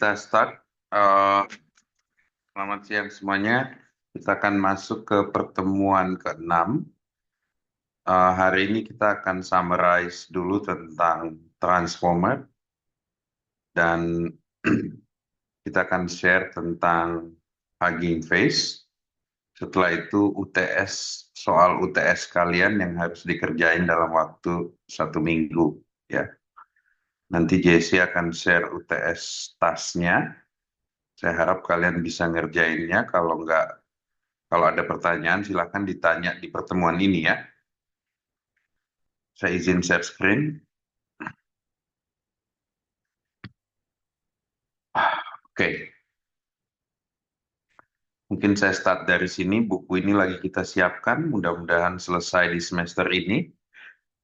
kita start. Eh, Selamat siang semuanya. Kita akan masuk ke pertemuan ke-6. Hari ini kita akan summarize dulu tentang transformer dan kita akan share tentang Hugging Face. Setelah itu soal UTS kalian yang harus dikerjain dalam waktu 1 minggu. Ya. Nanti Jesse akan share UTS tasnya. Saya harap kalian bisa ngerjainnya. Kalau ada pertanyaan, silakan ditanya di pertemuan ini ya. Saya izin share screen. Oke, mungkin saya start dari sini. Buku ini lagi kita siapkan. Mudah-mudahan selesai di semester ini.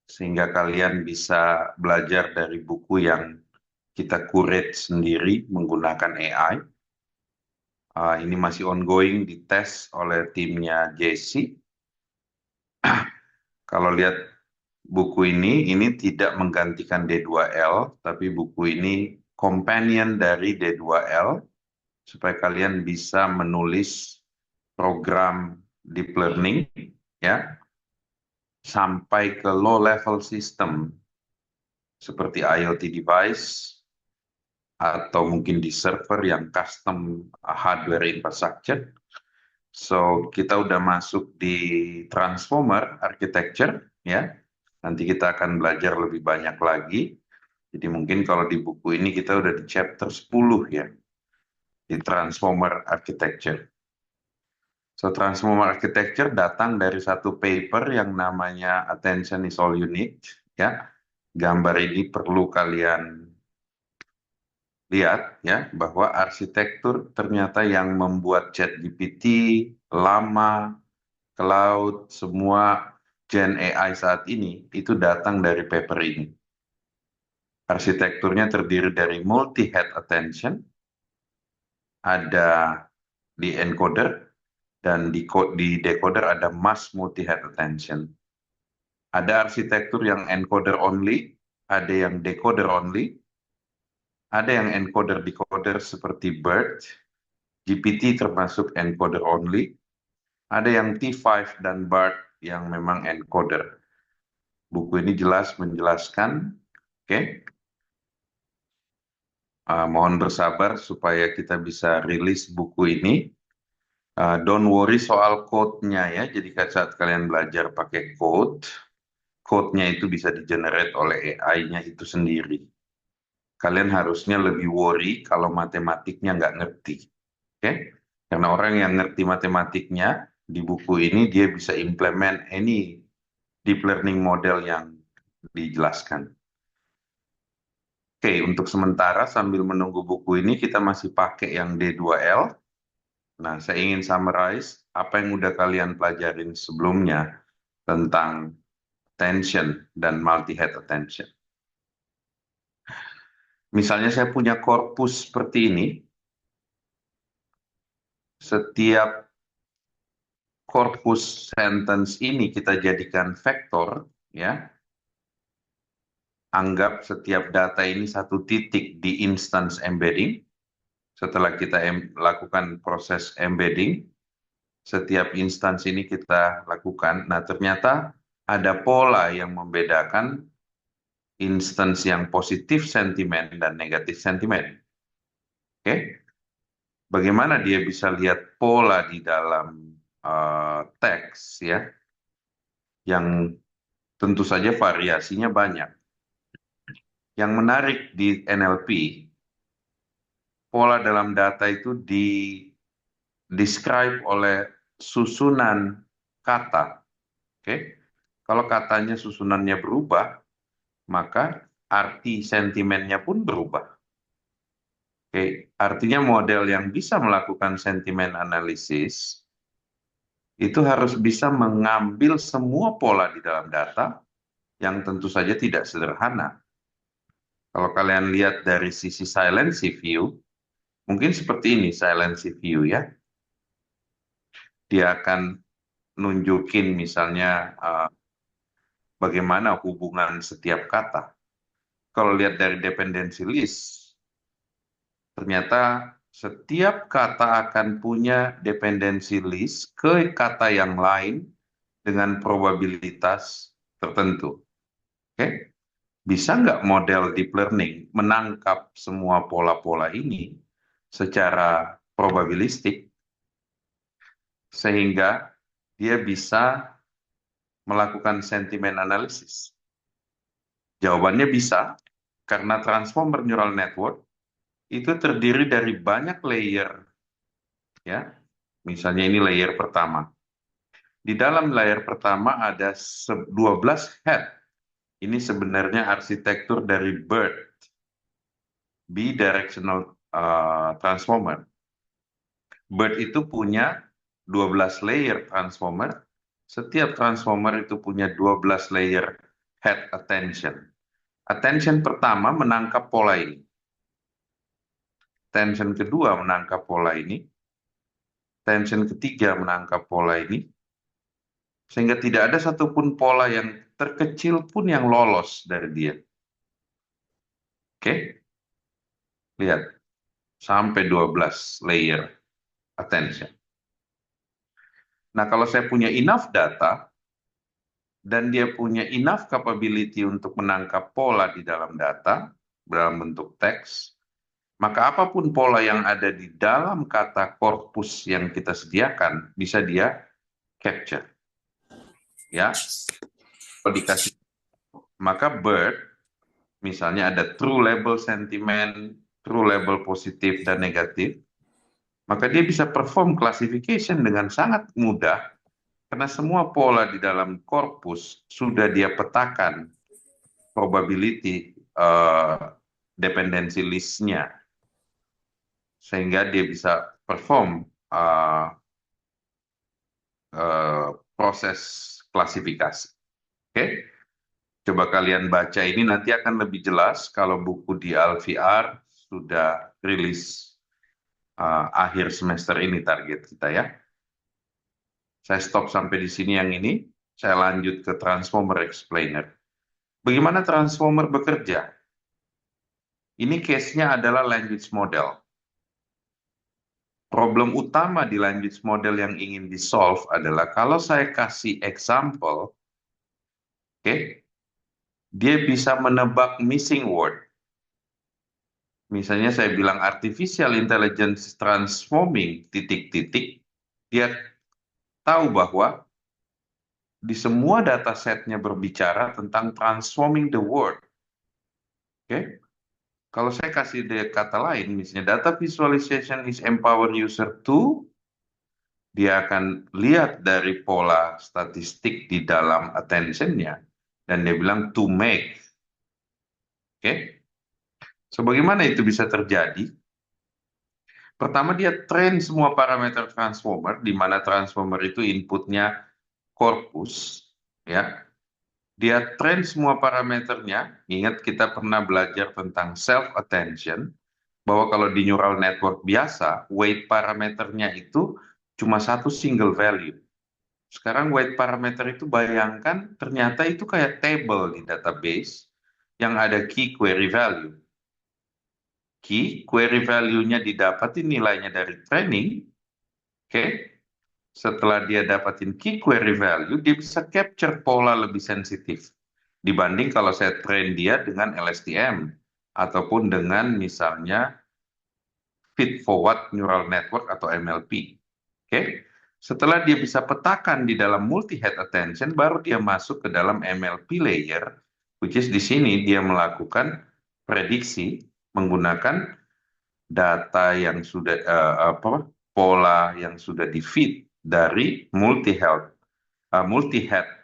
Sehingga kalian bisa belajar dari buku yang kita curate sendiri menggunakan AI. Ini masih ongoing, dites oleh timnya JC. Kalau lihat buku ini tidak menggantikan D2L, tapi buku ini companion dari D2L, supaya kalian bisa menulis program deep learning, ya, sampai ke low level system, seperti IoT device, atau mungkin di server yang custom hardware infrastructure. So, kita udah masuk di transformer architecture, ya. Nanti kita akan belajar lebih banyak lagi. Jadi mungkin kalau di buku ini kita udah di chapter 10 ya, di transformer architecture. So, transformer architecture datang dari satu paper yang namanya Attention is all you need, ya. Gambar ini perlu kalian lihat ya, bahwa arsitektur ternyata yang membuat ChatGPT, Llama, Cloud, semua Gen AI saat ini itu datang dari paper ini. Arsitekturnya terdiri dari multi-head attention, ada di encoder, dan di decoder ada mass multi-head attention. Ada arsitektur yang encoder only, ada yang decoder only, ada yang encoder-decoder seperti BERT, GPT termasuk encoder only, ada yang T5 dan BART yang memang encoder. Buku ini jelas menjelaskan, oke? Mohon bersabar supaya kita bisa rilis buku ini. Don't worry soal code-nya ya, jadi saat kalian belajar pakai code-nya itu bisa di-generate oleh AI-nya itu sendiri. Kalian harusnya lebih worry kalau matematiknya nggak ngerti. Oke? Karena orang yang ngerti matematiknya, di buku ini dia bisa implement any deep learning model yang dijelaskan. Oke, untuk sementara sambil menunggu buku ini kita masih pakai yang D2L. Nah, saya ingin summarize apa yang udah kalian pelajarin sebelumnya tentang attention dan multi-head attention. Misalnya saya punya korpus seperti ini. Setiap korpus sentence ini kita jadikan vektor, ya. Anggap setiap data ini satu titik di instance embedding. Setelah kita lakukan proses embedding, setiap instance ini kita lakukan. Nah, ternyata ada pola yang membedakan instance yang positif sentimen dan negatif sentimen. Oke? Bagaimana dia bisa lihat pola di dalam teks, ya, yang tentu saja variasinya banyak. Yang menarik di NLP, pola dalam data itu describe oleh susunan kata. Oke? Kalau katanya susunannya berubah, maka arti sentimennya pun berubah. Oke, artinya model yang bisa melakukan sentimen analisis itu harus bisa mengambil semua pola di dalam data yang tentu saja tidak sederhana. Kalau kalian lihat dari sisi silency view, mungkin seperti ini silency view ya. Dia akan nunjukin misalnya bagaimana hubungan setiap kata. Kalau lihat dari dependency list, ternyata setiap kata akan punya dependency list ke kata yang lain dengan probabilitas tertentu. Oke? Bisa nggak model deep learning menangkap semua pola-pola ini secara probabilistik sehingga dia bisa melakukan sentimen analisis? Jawabannya bisa, karena transformer neural network itu terdiri dari banyak layer, ya. Misalnya ini layer pertama. Di dalam layer pertama ada 12 head. Ini sebenarnya arsitektur dari BERT, bidirectional transformer. BERT itu punya 12 layer transformer. Setiap transformer itu punya 12 layer head attention. Attention pertama menangkap pola ini. Attention kedua menangkap pola ini. Attention ketiga menangkap pola ini. Sehingga tidak ada satupun pola yang terkecil pun yang lolos dari dia. Oke? Lihat. Sampai 12 layer attention. Nah, kalau saya punya enough data, dan dia punya enough capability untuk menangkap pola di dalam data, dalam bentuk teks, maka apapun pola yang ada di dalam kata korpus yang kita sediakan, bisa dia capture. Ya, kalau dikasih, maka BERT, misalnya ada true label sentiment, true label positif dan negatif, maka dia bisa perform classification dengan sangat mudah, karena semua pola di dalam korpus sudah dia petakan probability dependency list-nya, sehingga dia bisa perform proses klasifikasi. Oke, coba kalian baca ini, nanti akan lebih jelas kalau buku di Alfiar sudah rilis akhir semester ini target kita ya. Saya stop sampai di sini yang ini, saya lanjut ke Transformer Explainer. Bagaimana Transformer bekerja? Ini case-nya adalah language model. Problem utama di language model yang ingin di-solve adalah kalau saya kasih example, oke, dia bisa menebak missing word. Misalnya saya bilang artificial intelligence transforming titik-titik, dia tahu bahwa di semua datasetnya berbicara tentang transforming the world. Oke, kalau saya kasih dia kata lain, misalnya data visualization is empower user to, dia akan lihat dari pola statistik di dalam attention-nya, dan dia bilang to make. Oke, so bagaimana itu bisa terjadi? Pertama, dia train semua parameter transformer, di mana transformer itu inputnya corpus, ya. Dia train semua parameternya. Ingat kita pernah belajar tentang self attention, bahwa kalau di neural network biasa, weight parameternya itu cuma satu single value. Sekarang weight parameter itu bayangkan ternyata itu kayak table di database yang ada key query value. Key query value-nya didapatin nilainya dari training. Oke. Setelah dia dapatin key query value, dia bisa capture pola lebih sensitif dibanding kalau saya train dia dengan LSTM ataupun dengan misalnya feed forward neural network atau MLP. Oke. Setelah dia bisa petakan di dalam multi-head attention, baru dia masuk ke dalam MLP layer, which is di sini dia melakukan prediksi menggunakan data yang sudah pola yang sudah di-feed dari multi-head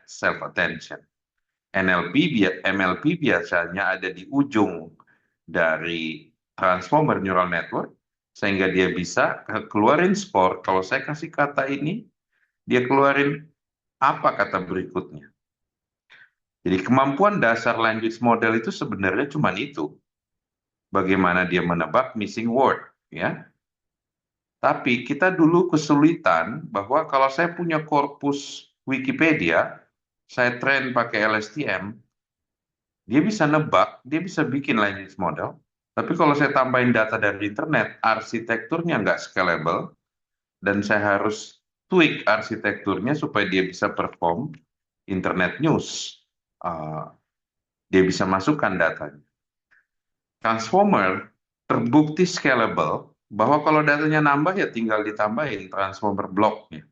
self attention. MLP biasanya ada di ujung dari transformer neural network, sehingga dia bisa keluarin skor. Kalau saya kasih kata ini, dia keluarin apa kata berikutnya. Jadi kemampuan dasar language model itu sebenarnya cuma itu. Bagaimana dia menebak missing word, ya. Tapi kita dulu kesulitan bahwa kalau saya punya korpus Wikipedia, saya train pakai LSTM, dia bisa nebak, dia bisa bikin language model, Tapi kalau saya tambahin data dari internet, arsitekturnya nggak scalable, dan saya harus tweak arsitekturnya supaya dia bisa perform internet news. Uh, dia bisa masukkan datanya. Transformer terbukti scalable, bahwa kalau datanya nambah ya tinggal ditambahin transformer blocknya.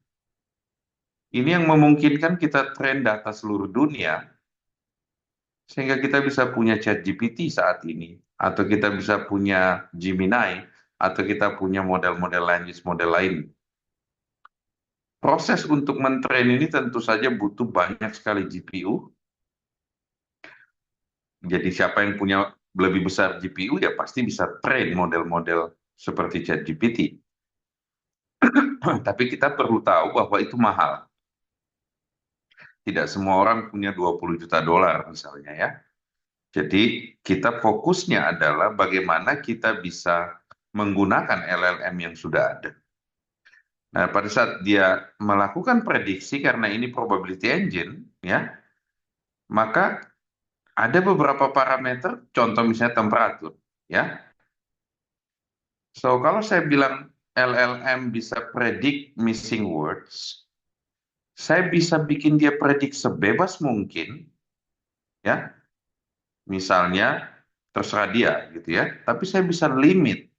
Ini yang memungkinkan kita train data seluruh dunia, sehingga kita bisa punya ChatGPT saat ini, atau kita bisa punya Gemini, atau kita punya model-model language model lain. Proses untuk mentrain ini tentu saja butuh banyak sekali GPU. Jadi siapa yang punya lebih besar GPU ya pasti bisa train model-model seperti ChatGPT. Tapi kita perlu tahu bahwa itu mahal. Tidak semua orang punya 20 juta dolar misalnya ya. Jadi kita fokusnya adalah bagaimana kita bisa menggunakan LLM yang sudah ada. Nah, pada saat dia melakukan prediksi, karena ini probability engine, ya, maka ada beberapa parameter, contoh misalnya temperatur, ya. So, kalau saya bilang LLM bisa predict missing words, saya bisa bikin dia predik sebebas mungkin, ya. Misalnya, terserah dia, gitu ya. Tapi saya bisa limit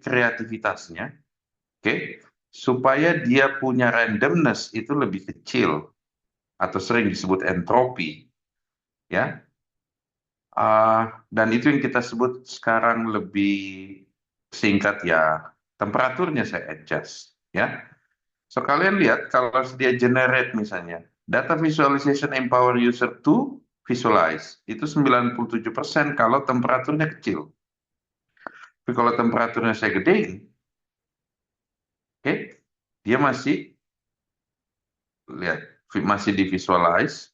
kreativitasnya, oke, supaya dia punya randomness itu lebih kecil, atau sering disebut entropi, ya. Dan itu yang kita sebut sekarang lebih singkat ya, temperaturnya saya adjust, ya. So kalian lihat kalau dia generate misalnya data visualization empower user to visualize, itu 97% kalau temperaturnya kecil. Tapi kalau temperaturnya saya gedein, oke, dia masih lihat masih di visualize,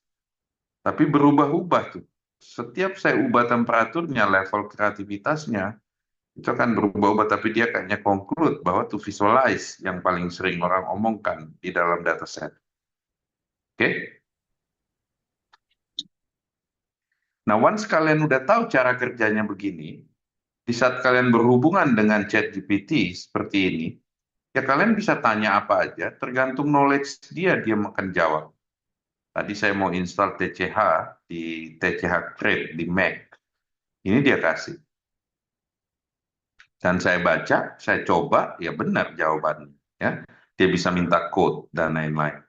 tapi berubah-ubah tuh. Setiap saya ubah temperaturnya, level kreativitasnya itu akan berubah-ubah, tapi dia kayaknya conclude bahwa to visualize yang paling sering orang omongkan di dalam dataset. Oke? Nah, once kalian udah tahu cara kerjanya begini, di saat kalian berhubungan dengan ChatGPT seperti ini, ya kalian bisa tanya apa aja, tergantung knowledge dia akan jawab. Tadi saya mau install TCH di TCH Crate di Mac. Ini dia kasih. Dan saya baca, saya coba, ya benar jawabannya. Ya. Dia bisa minta code dan lain-lain.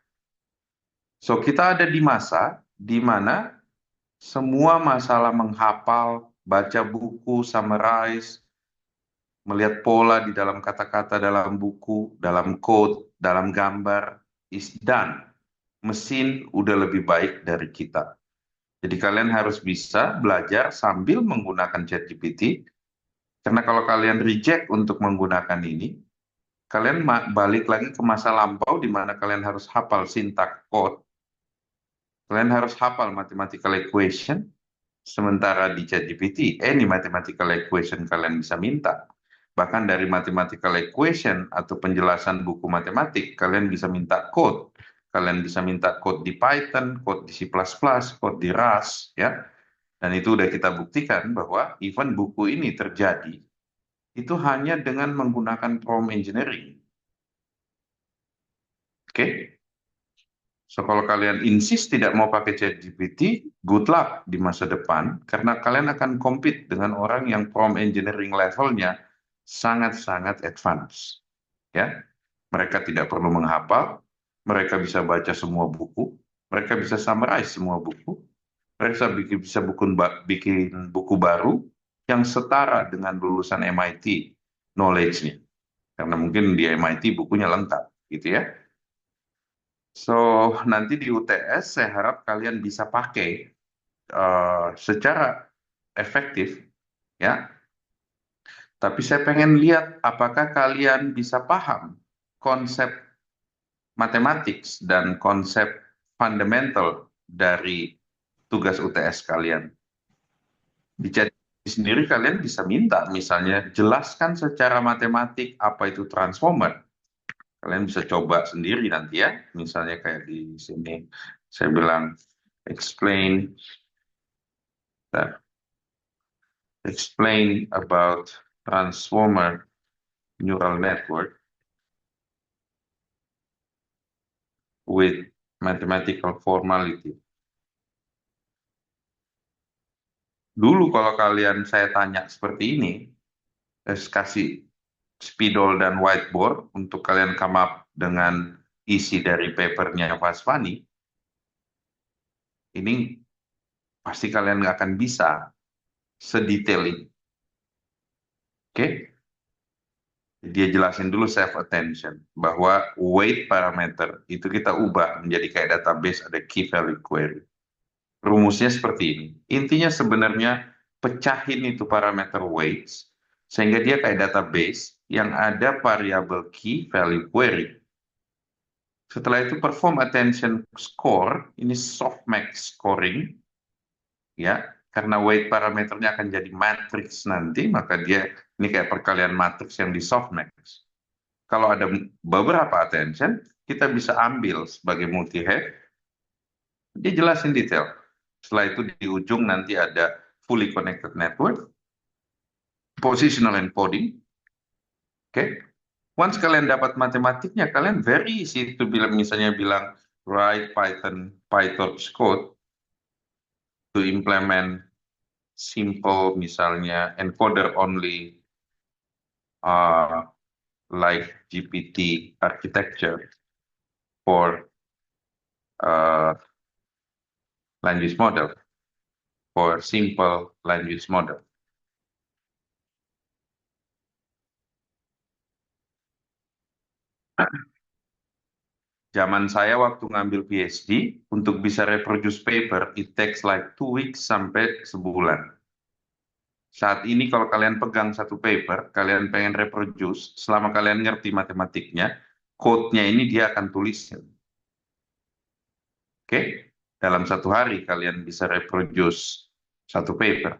So, kita ada di masa di mana semua masalah menghafal, baca buku, summarize, melihat pola di dalam kata-kata dalam buku, dalam code, dalam gambar, is done. Mesin udah lebih baik dari kita. Jadi kalian harus bisa belajar sambil menggunakan ChatGPT, karena kalau kalian reject untuk menggunakan ini, kalian balik lagi ke masa lampau di mana kalian harus hafal sintak code, kalian harus hafal mathematical equation, sementara di ChatGPT, any mathematical equation kalian bisa minta. Bahkan dari mathematical equation atau penjelasan buku matematik, kalian bisa minta code. Kalian bisa minta code di Python, code di C++, code di Rust, ya. Dan itu udah kita buktikan bahwa even buku ini terjadi, itu hanya dengan menggunakan prompt engineering. Oke? So, kalau kalian insist tidak mau pakai ChatGPT, good luck di masa depan, karena kalian akan compete dengan orang yang prompt engineering levelnya sangat-sangat advance. Ya, mereka tidak perlu menghafal, mereka bisa baca semua buku, mereka bisa summarize semua buku, mereka bisa bikin buku baru yang setara dengan lulusan MIT knowledge-nya. Karena mungkin di MIT bukunya lengkap, gitu ya. So, nanti di UTS saya harap kalian bisa pakai secara efektif, ya. Tapi saya pengen lihat apakah kalian bisa paham konsep matematik dan konsep fundamental dari tugas UTS kalian. Di chat sendiri kalian bisa minta, misalnya jelaskan secara matematik apa itu transformer. Kalian bisa coba sendiri nanti ya. Misalnya kayak di sini saya bilang explain. Nah, explain about transformer neural network with mathematical formality. Dulu kalau kalian saya tanya seperti ini, kasih spidol dan whiteboard untuk kalian come up dengan isi dari papernya Vasvani, ini pasti kalian nggak akan bisa sedetail ini. Oke? Dia jelasin dulu self attention bahwa weight parameter itu kita ubah menjadi kayak database ada key value query. Rumusnya seperti ini. Intinya sebenarnya pecahin itu parameter weights sehingga dia kayak database yang ada variabel key value query. Setelah itu perform attention score, ini softmax scoring, ya, karena weight parameternya akan jadi matrix nanti, maka dia ini kayak perkalian matrix yang di softmax. Kalau ada beberapa attention, kita bisa ambil sebagai multi-head, dia jelasin detail. Setelah itu di ujung nanti ada fully connected network, positional encoding, oke? Once kalian dapat matematiknya, kalian very easy to bilang, misalnya bilang write PyTorch code to implement simple misalnya encoder only like GPT architecture for language model, for simple language model. Zaman saya waktu ngambil PhD, untuk bisa reproduce paper, it takes like 2 weeks sampai sebulan. Saat ini kalau kalian pegang satu paper, kalian pengen reproduce, selama kalian ngerti matematiknya, code-nya ini dia akan tulisin. Oke? Dalam 1 hari kalian bisa reproduce satu paper.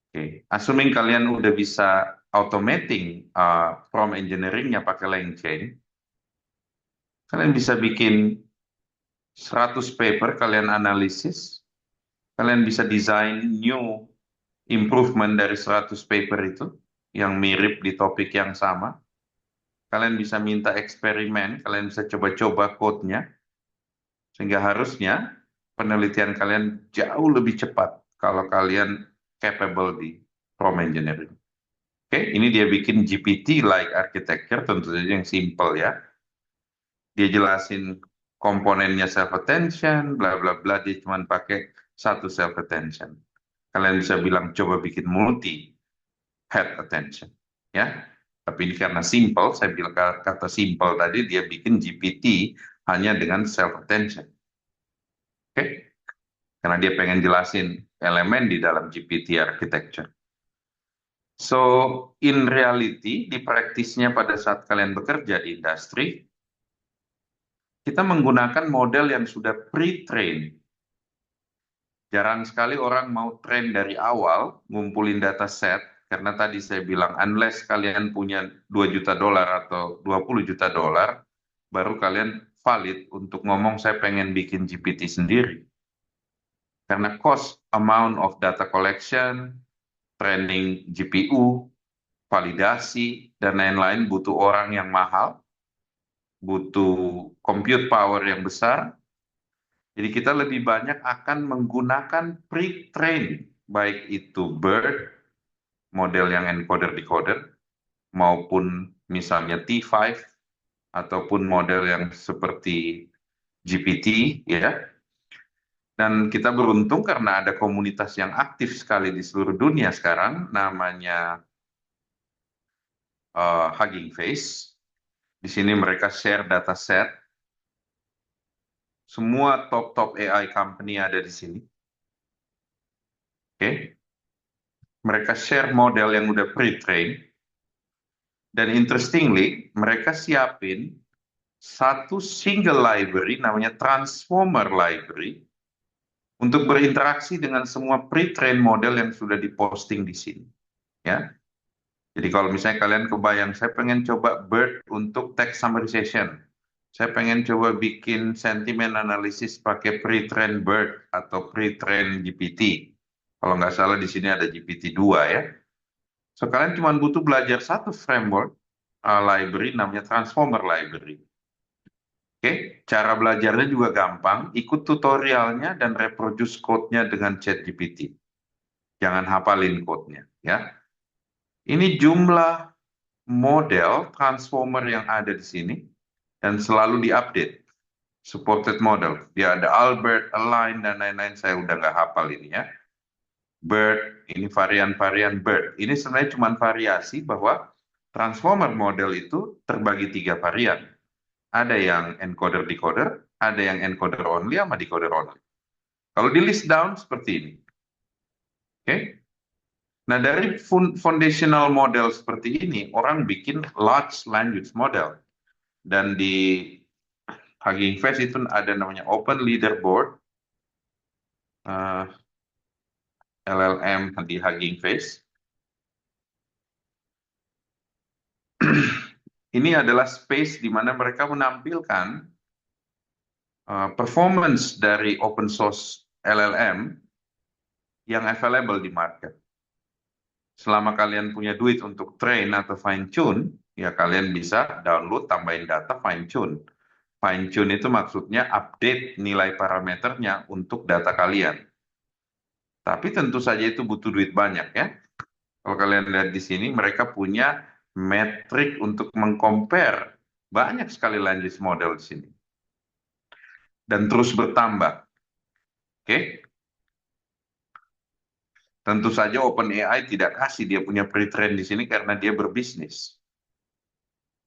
Oke. Assuming kalian udah bisa automating prompt engineering-nya pakai LangChain, kalian bisa bikin 100 paper, kalian analisis, kalian bisa desain new improvement dari 100 paper itu, yang mirip di topik yang sama. Kalian bisa minta eksperimen, kalian bisa coba-coba code-nya, sehingga harusnya penelitian kalian jauh lebih cepat kalau kalian capable di prompt engineering. Oke, ini dia bikin GPT-like architecture, tentu saja yang simple ya. Dia jelasin komponennya self-attention, bla bla bla, dia cuma pakai satu self-attention. Kalian bisa bilang coba bikin multi-head attention. Ya, tapi ini karena simple, saya bilang kata simple tadi, dia bikin GPT hanya dengan self-attention. Oke, karena dia pengen jelasin elemen di dalam GPT architecture. So, in reality, di praktisnya pada saat kalian bekerja di industri, kita menggunakan model yang sudah pre-trained. Jarang sekali orang mau train dari awal, ngumpulin data set, karena tadi saya bilang, unless kalian punya $2 juta atau $20 juta, baru kalian valid untuk ngomong saya pengen bikin GPT sendiri. Karena cost, amount of data collection, training GPU, validasi, dan lain-lain butuh orang yang mahal, butuh compute power yang besar. Jadi kita lebih banyak akan menggunakan pre-train, baik itu BERT, model yang encoder-decoder, maupun misalnya T5, ataupun model yang seperti GPT, ya. Dan kita beruntung karena ada komunitas yang aktif sekali di seluruh dunia sekarang, namanya Hugging Face. Di sini mereka share dataset. Semua top AI company ada di sini. Oke. Mereka share model yang udah pre-trained. Dan interestingly, mereka siapin satu single library namanya Transformer Library untuk berinteraksi dengan semua pre-trained model yang sudah diposting di sini. Ya. Jadi kalau misalnya kalian kebayang, saya pengen coba BERT untuk text summarization. Saya pengen coba bikin sentiment analysis pakai pre-trained BERT atau pre-trained GPT. Kalau nggak salah di sini ada GPT-2 ya. So, kalian cuma butuh belajar satu framework library namanya Transformer Library. Oke, cara belajarnya juga gampang. Ikut tutorialnya dan reproduce code-nya dengan ChatGPT. Jangan hafalin code-nya ya. Ini jumlah model transformer yang ada di sini dan selalu diupdate. Supported model. Dia ada Albert, Align, dan lain-lain. Saya udah nggak hafal ini ya. Bird, ini varian-varian Bird. Ini sebenarnya cuma variasi bahwa transformer model itu terbagi 3 varian. Ada yang encoder-decoder, ada yang encoder only, sama decoder only. Kalau di list down seperti ini. Oke. Nah, dari foundational model seperti ini, orang bikin large language model. Dan di Hugging Face itu ada namanya Open Leaderboard, LLM di Hugging Face. Ini adalah space di mana mereka menampilkan performance dari open source LLM yang available di market. Selama kalian punya duit untuk train atau fine tune, ya kalian bisa download, tambahin data, fine tune. Fine tune itu maksudnya update nilai parameternya untuk data kalian. Tapi tentu saja itu butuh duit banyak ya. Kalau kalian lihat di sini, mereka punya metrik untuk mengcompare banyak sekali language model di sini. Dan terus bertambah. Oke? Tentu saja OpenAI tidak kasih dia punya pre-train di sini karena dia berbisnis.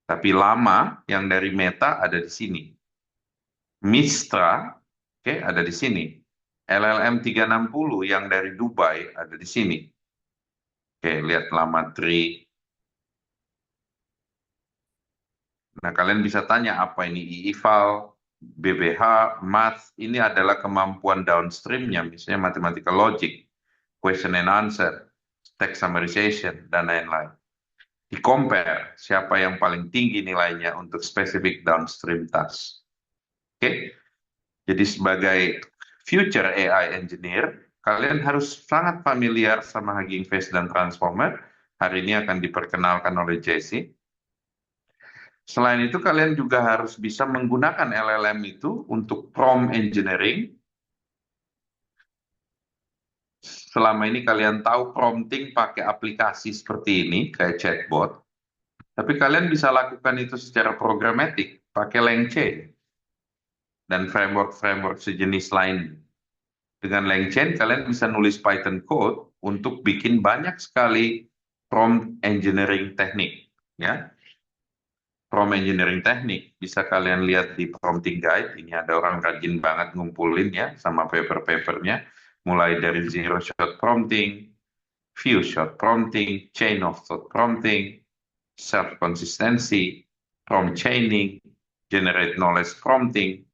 Tapi lama yang dari Meta ada di sini. Mistra, oke, ada di sini. LLM 360 yang dari Dubai ada di sini. Oke, lihat lama tree. Nah, kalian bisa tanya apa ini EIVAL, BBH, Math, ini adalah kemampuan downstreamnya, misalnya mathematical logic, question and answer, text summarization, dan lain-lain. Di-compare siapa yang paling tinggi nilainya untuk spesifik downstream task. Oke, jadi sebagai future AI engineer, kalian harus sangat familiar sama Hugging Face dan Transformer. Hari ini akan diperkenalkan oleh Jesse. Selain itu, kalian juga harus bisa menggunakan LLM itu untuk prompt engineering. Selama ini kalian tahu prompting pakai aplikasi seperti ini, kayak chatbot. Tapi kalian bisa lakukan itu secara programatik, pakai LangChain dan framework-framework sejenis lain. Dengan LangChain, kalian bisa nulis Python code untuk bikin banyak sekali prompt engineering teknik. Ya, prompt engineering teknik bisa kalian lihat di prompting guide. Ini ada orang rajin banget ngumpulin ya sama paper-papernya, mulai dari zero shot prompting, few shot prompting, chain of thought prompting, self consistency, prompt chaining, generate knowledge prompting.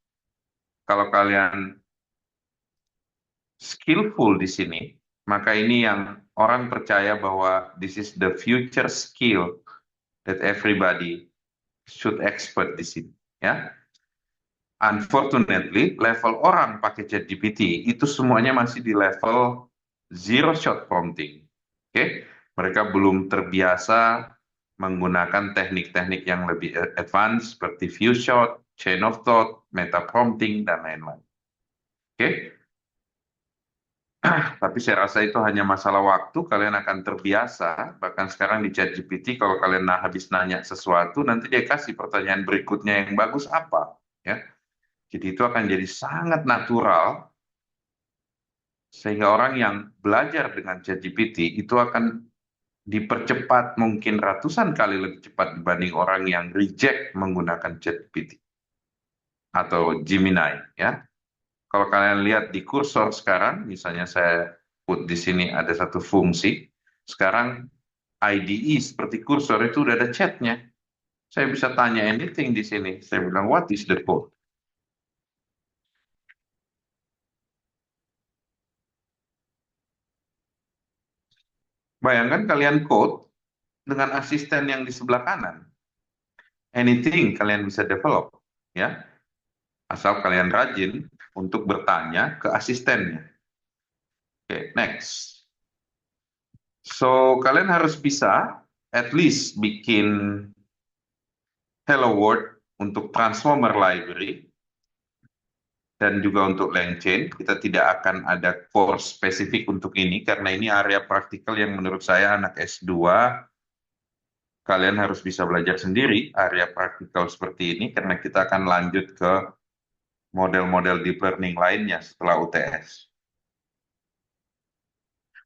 Kalau kalian skillful di sini, maka ini yang orang percaya bahwa this is the future skill that everybody should expert di sini ya. Unfortunately, level orang pakai ChatGPT itu semuanya masih di level zero shot prompting. Oke, mereka belum terbiasa menggunakan teknik-teknik yang lebih advance seperti few shot, chain of thought, meta prompting dan lain-lain. Oke, tapi saya rasa itu hanya masalah waktu, kalian akan terbiasa. Bahkan sekarang di ChatGPT kalau kalian habis nanya sesuatu, nanti dia kasih pertanyaan berikutnya yang bagus apa, ya. Jadi itu akan jadi sangat natural, sehingga orang yang belajar dengan ChatGPT itu akan dipercepat mungkin ratusan kali lebih cepat dibanding orang yang reject menggunakan ChatGPT atau Gemini, ya. Kalau kalian lihat di kursor sekarang, misalnya saya put di sini ada satu fungsi, sekarang IDE seperti kursor itu udah ada chatnya. Saya bisa tanya anything di sini. Saya bilang, what is the code? Bayangkan kalian code dengan asisten yang di sebelah kanan. Anything kalian bisa develop, ya. Asal kalian rajin untuk bertanya ke asistennya. Oke, next. So, kalian harus bisa at least bikin Hello World untuk Transformer Library dan juga untuk LangChain. Kita tidak akan ada course spesifik untuk ini karena ini area praktikal yang menurut saya anak S2 kalian harus bisa belajar sendiri area praktikal seperti ini karena kita akan lanjut ke model-model deep learning lainnya setelah UTS.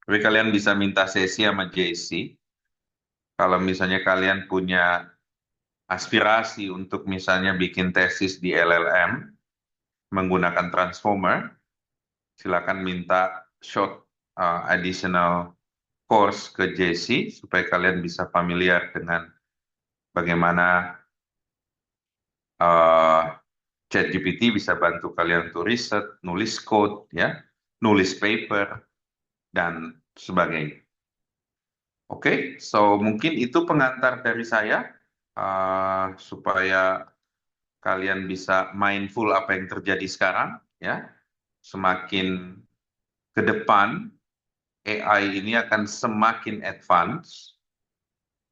Tapi kalian bisa minta sesi sama JC. Kalau misalnya kalian punya aspirasi untuk misalnya bikin tesis di LLM menggunakan transformer, silakan minta short additional course ke JC supaya kalian bisa familiar dengan bagaimana uh, ChatGPT bisa bantu kalian untuk riset, nulis code, ya, nulis paper, dan sebagainya. Oke, so mungkin itu pengantar dari saya supaya kalian bisa mindful apa yang terjadi sekarang, ya. Semakin ke depan AI ini akan semakin advance.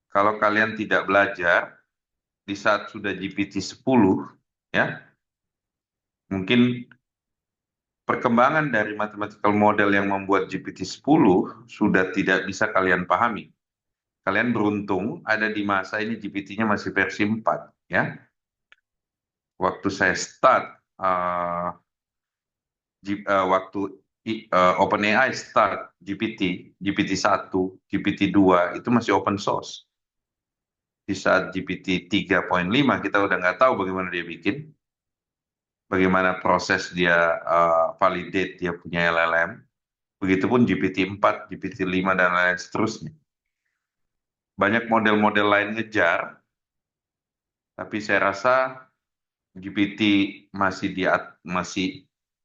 Kalau kalian tidak belajar di saat sudah GPT-10, ya, mungkin perkembangan dari mathematical model yang membuat GPT-10 sudah tidak bisa kalian pahami. Kalian beruntung ada di masa ini GPT-nya masih versi 4, ya. Waktu saya start, waktu OpenAI start GPT-1, GPT-2 itu masih open source. Di saat GPT 3.5 kita udah nggak tahu bagaimana dia bikin, bagaimana proses dia validate dia punya LLM. Begitupun GPT-4, GPT-5, dan lain seterusnya. Banyak model-model lain ngejar, tapi saya rasa GPT masih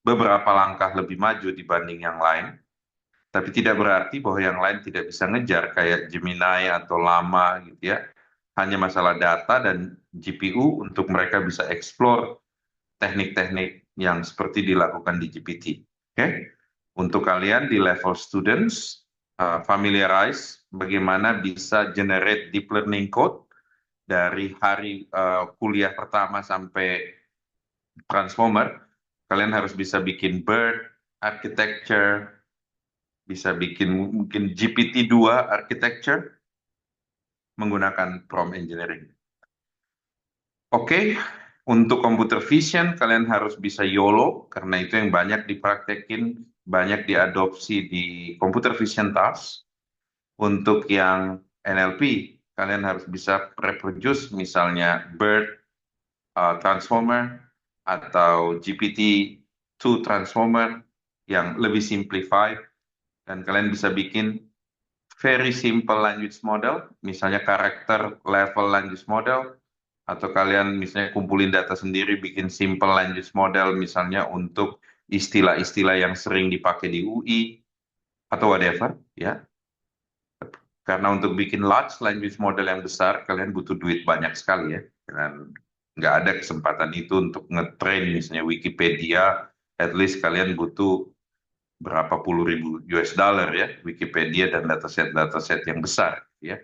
beberapa langkah lebih maju dibanding yang lain. Tapi tidak berarti bahwa yang lain tidak bisa ngejar, kayak Gemini atau Llama gitu ya. Hanya masalah data dan GPU untuk mereka bisa explore teknik-teknik yang seperti dilakukan di GPT. Oke? Untuk kalian di level students, familiarize bagaimana bisa generate deep learning code dari hari kuliah pertama sampai transformer. Kalian harus bisa bikin BERT architecture, bisa bikin mungkin GPT-2 architecture menggunakan prompt engineering. Oke, untuk computer vision kalian harus bisa YOLO karena itu yang banyak dipraktekin, banyak diadopsi di computer vision task. Untuk yang NLP kalian harus bisa reproduce misalnya BERT transformer atau GPT-2 transformer yang lebih simplified, dan kalian bisa bikin very simple language model, misalnya karakter level language model, atau kalian misalnya kumpulin data sendiri, bikin simple language model, misalnya untuk istilah-istilah yang sering dipakai di UI, atau whatever, ya. Karena untuk bikin large language model yang besar, kalian butuh duit banyak sekali ya. Dan nggak ada kesempatan itu untuk ngetrain misalnya Wikipedia, at least kalian butuh berapa puluh ribu US dollar ya, Wikipedia dan dataset yang besar ya.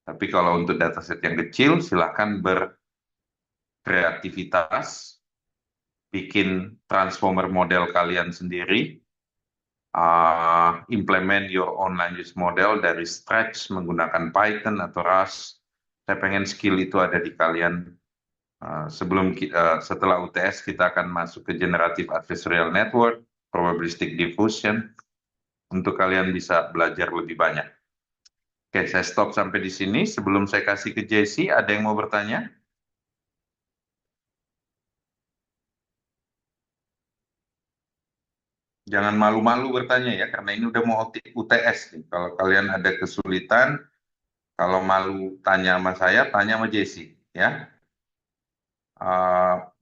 Tapi kalau untuk dataset yang kecil, silahkan berkreativitas, bikin transformer model kalian sendiri, implement your own language model dari scratch menggunakan Python atau Rust. Saya pengen skill itu ada di kalian. Setelah UTS kita akan masuk ke generative adversarial network, probabilistic diffusion, untuk kalian bisa belajar lebih banyak. Oke, saya stop sampai di sini. Sebelum saya kasih ke Jesse, ada yang mau bertanya? Jangan malu-malu bertanya ya, karena ini udah mau UTS nih. Kalau kalian ada kesulitan, kalau malu tanya sama saya, tanya sama Jesse ya.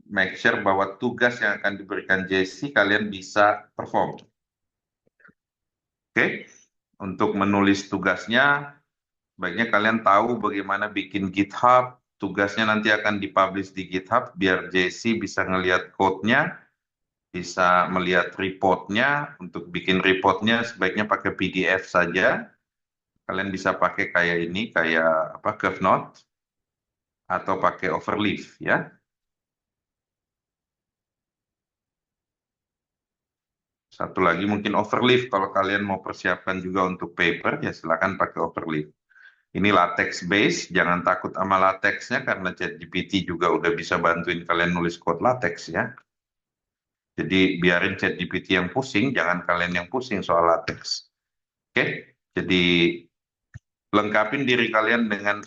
Make sure bahwa tugas yang akan diberikan Jesse kalian bisa perform. Oke, untuk menulis tugasnya, baiknya kalian tahu bagaimana bikin GitHub. Tugasnya nanti akan dipublish di GitHub biar Jesse bisa ngelihat code-nya, bisa melihat reportnya. Untuk bikin reportnya sebaiknya pakai PDF saja. Kalian bisa pakai kayak ini, kayak apa, Curve Note, atau pakai Overleaf ya. Satu lagi mungkin Overleaf, kalau kalian mau persiapkan juga untuk paper, ya silakan pakai Overleaf. Ini latex base, jangan takut sama latexnya karena ChatGPT juga udah bisa bantuin kalian nulis code latex ya. Jadi biarin ChatGPT yang pusing, jangan kalian yang pusing soal latex. Oke, jadi lengkapin diri kalian dengan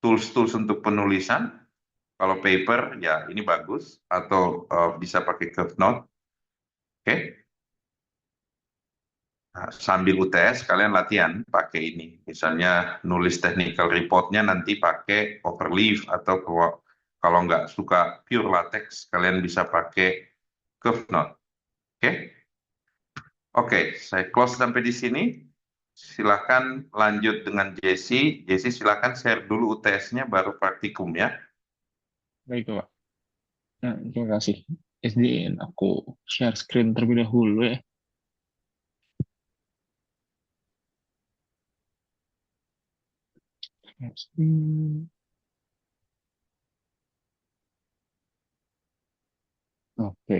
tools-tools untuk penulisan. Kalau paper, ya ini bagus. Atau bisa pakai Curve Note. Oke, nah, sambil UTS kalian latihan pakai ini. Misalnya nulis technical reportnya nanti pakai Overleaf. Atau kalau nggak suka pure latex, kalian bisa pakai Curve Note. Oke, oke, saya close sampai di sini. Silakan lanjut dengan Jesse. Jesse silakan share dulu UTS-nya baru praktikum ya. Baik, Pak. Nah, terima kasih. SDN, aku share screen terlebih dahulu ya. Hmm, oke.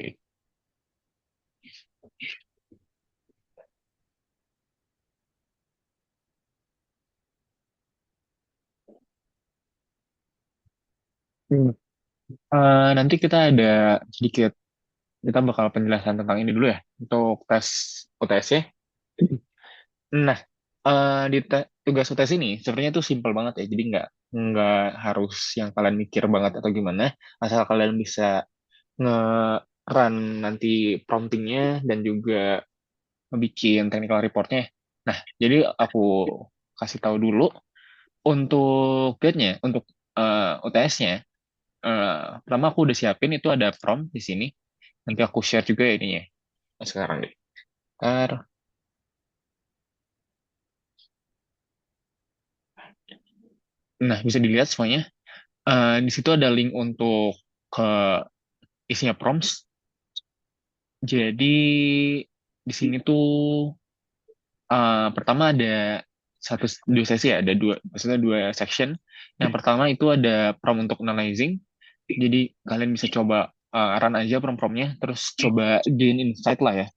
Hmm. Nanti kita ada sedikit, kita bakal penjelasan tentang ini dulu ya, untuk tes UTS ya. Nah, di tugas UTS ini sebenarnya itu simple banget ya, jadi nggak harus yang kalian mikir banget atau gimana, asal kalian bisa nge-run nanti promptingnya dan juga bikin technical reportnya. Nah, jadi aku kasih tahu dulu untuk guide-nya, untuk UTS-nya. Pertama aku udah siapin itu ada prompt di sini. Nanti aku share juga ya ininya. Nah, sekarang deh. Ntar. Nah, bisa dilihat semuanya. Di situ ada link untuk ke isinya prompts. Jadi di sini tuh pertama ada dua sesi ya, ada dua, maksudnya dua section. Yang pertama itu ada prompt untuk analyzing. Jadi kalian bisa coba run aja prompt-promptnya, terus coba gain insight lah ya,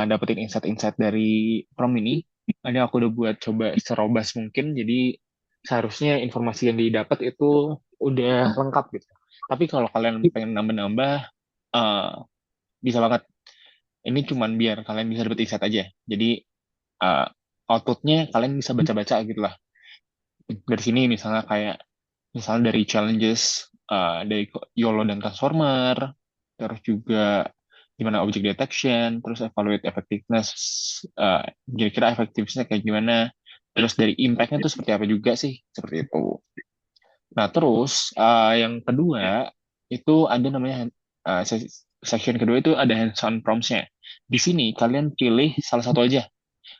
dapetin insight-insight dari prompt ini. Ini aku udah buat coba serobas mungkin, jadi seharusnya informasi yang didapat itu udah lengkap gitu. Tapi kalau kalian pengen nambah-nambah, eh, bisa banget. Ini cuman biar kalian bisa dapet insight aja. Jadi eh, outputnya kalian bisa baca-baca gitu lah. Dari sini misalnya dari challenges dari YOLO dan transformer, terus juga gimana object detection, terus evaluate effectiveness, kira-kira effectiveness kayak gimana, terus dari impact-nya tuh seperti apa juga sih, seperti itu. Nah, terus yang kedua itu ada namanya section kedua itu ada hands-on prompts-nya. Di sini kalian pilih salah satu aja.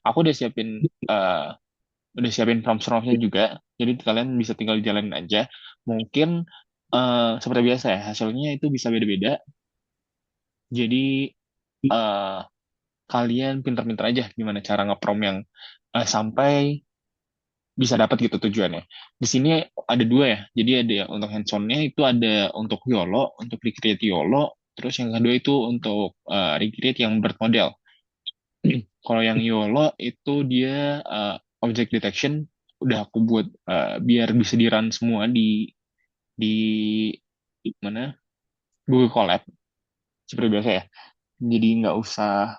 Aku uh, udah siapin prompt-promptnya juga, jadi kalian bisa tinggal jalanin aja. Mungkin seperti biasa ya, hasilnya itu bisa beda-beda. Jadi eh, kalian pinter-pinter aja gimana cara nge-prompt yang sampai bisa dapat gitu tujuannya. Di sini ada dua ya. Jadi ada yang untuk hands-on-nya itu ada untuk YOLO, untuk recreate YOLO, terus yang kedua itu untuk recreate yang bird model. Kalau yang YOLO itu dia object detection udah aku buat biar bisa di run semua di mana Google Colab seperti biasa ya. Jadi nggak usah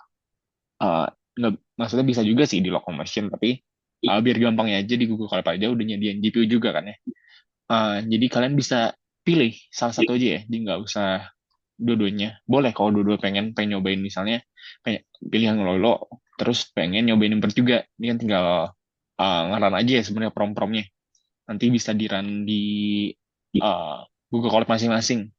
nggak, maksudnya bisa juga sih di Locomotion tapi biar gampangnya aja di Google Colab aja udah nyediain GPU juga kan ya. Jadi kalian bisa pilih salah satu aja ya, jadi nggak usah dua-duanya. Boleh kalau dua-dua pengen nyobain misalnya pengen pilih yang Lolo terus pengen nyobain yang juga. Ini kan tinggal ngeran aja ya sebenarnya prom-promnya. Nanti bisa di-run di uh, Google Colab masing-masing.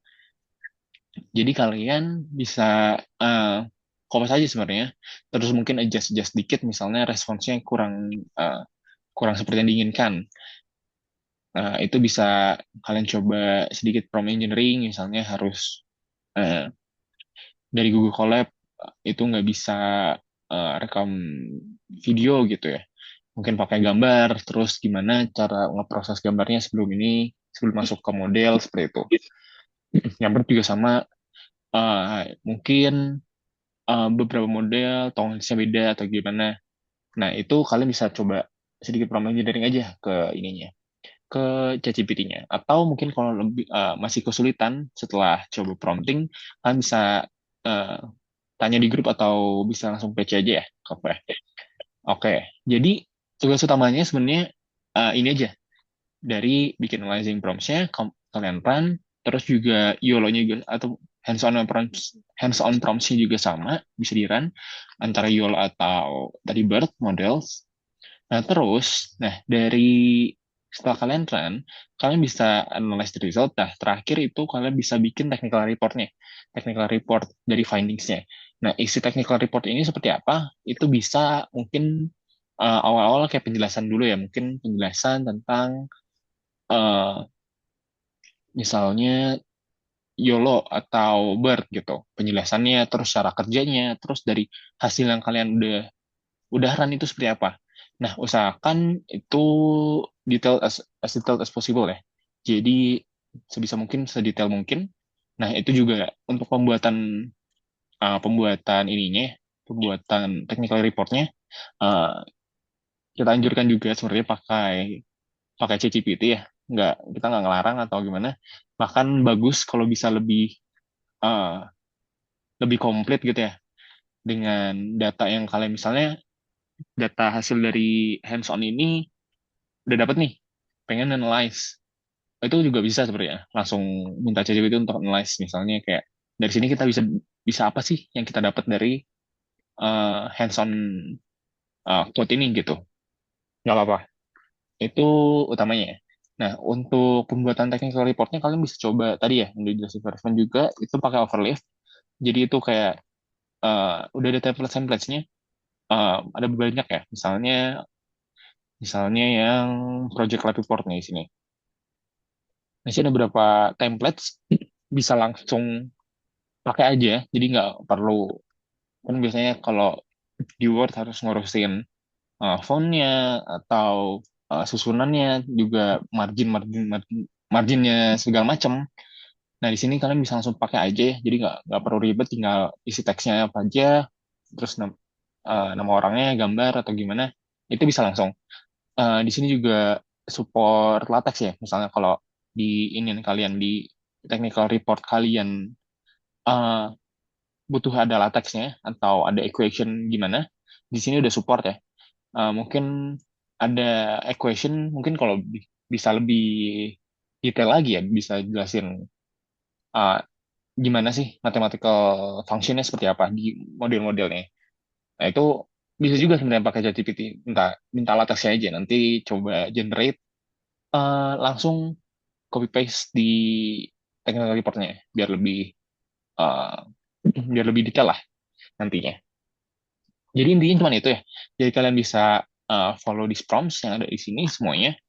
Jadi kalian bisa uh, copy saja sebenarnya. Terus mungkin adjust-adjust dikit misalnya responsnya uh, kurang seperti yang diinginkan. Itu bisa kalian coba sedikit prompt engineering misalnya harus uh, dari Google Colab itu nggak bisa rekam video gitu ya. Mungkin pakai gambar, terus gimana cara ngeproses gambarnya sebelum masuk ke model seperti itu. Gambar juga sama, mungkin beberapa model toleransinya beda atau gimana. Nah, itu kalian bisa coba sedikit prompt engineering aja ke ininya, ke ChatGPT-nya. Atau mungkin kalau lebih masih kesulitan setelah coba prompting, kalian bisa eh, tanya di grup atau bisa langsung PC aja ya. Oke. Oke. Jadi tugas utamanya sebenarnya ini aja, dari bikin analyzing prompts-nya, kalian run, terus juga YOLO-nya juga, atau hands-on prompts-nya juga sama, bisa di-run, antara YOLO atau tadi BERT, models. Nah, terus, dari setelah kalian run, kalian bisa analyze the result. Nah, terakhir itu kalian bisa bikin technical report-nya, technical report dari findings-nya. Nah, isi technical report ini seperti apa? Itu bisa mungkin awal-awal kayak penjelasan dulu ya, mungkin penjelasan tentang eh, misalnya YOLO atau BERT gitu, penjelasannya, terus cara kerjanya, terus dari hasil yang kalian udah run itu seperti apa. Nah, usahakan itu detailed as possible ya. Jadi sebisa mungkin, sedetail mungkin. Nah, itu juga untuk pembuatan ininya, pembuatan technical reportnya, uh, kita anjurkan juga sebenarnya pakai pakai ChatGPT ya. Kita nggak ngelarang atau gimana. Bahkan bagus kalau bisa uh, lebih komplit gitu ya, dengan data yang kalian, misalnya data hasil dari hands-on ini udah dapat nih, pengen analyze, itu juga bisa sebenarnya langsung minta ChatGPT untuk analyze. Misalnya kayak dari sini kita bisa bisa apa sih yang kita dapat dari hands-on code ini gitu. Nggak apa-apa, itu utamanya ya. Nah, untuk pembuatan technical reportnya kalian bisa coba tadi ya, yang dijelasin Firman juga, itu pakai Overleaf. Jadi itu kayak udah ada template-nya, ada banyak ya. Misalnya yang project lab report nih di sini. Di sini ada beberapa templates, bisa langsung pakai aja. Jadi nggak perlu, kan biasanya kalau di Word harus ngurusin fontnya atau susunannya, juga marginnya segala macam. Nah, di sini kalian bisa langsung pakai aja ya. Jadi nggak perlu ribet, tinggal isi teksnya apa aja, terus nama orangnya, gambar atau gimana, itu bisa langsung. Di sini juga support LaTeX ya. Misalnya kalau di ini kalian di technical report kalian eh, butuh ada LaTeX-nya atau ada equation gimana, di sini udah support ya. Mungkin ada equation, mungkin kalau bisa lebih detail lagi ya, bisa jelasin eh, gimana sih mathematical functionnya seperti apa di model-modelnya. Nah, itu bisa juga sebenarnya pakai ChatGPT. Minta LaTeX-nya aja, nanti coba generate, langsung copy paste di technical report-nya uh, biar lebih detail lah nantinya. Jadi intinya cuma itu ya. Jadi kalian bisa follow di prompts yang ada di sini semuanya.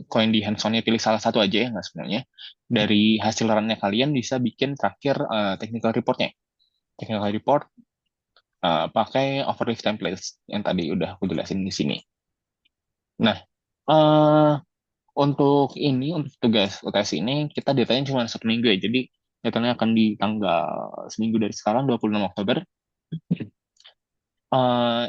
Koin di hands-on-nya pilih salah satu aja ya, nggak semuanya. Dari hasil run-nya kalian bisa bikin terakhir technical report-nya. Technical report pakai overleaf templates yang tadi udah aku jelasin di sini. Nah, eh, untuk tugas UTS ini kita deadline cuma 1 minggu ya. Jadi deadline akan di tanggal seminggu dari sekarang, 26 Oktober. Eh,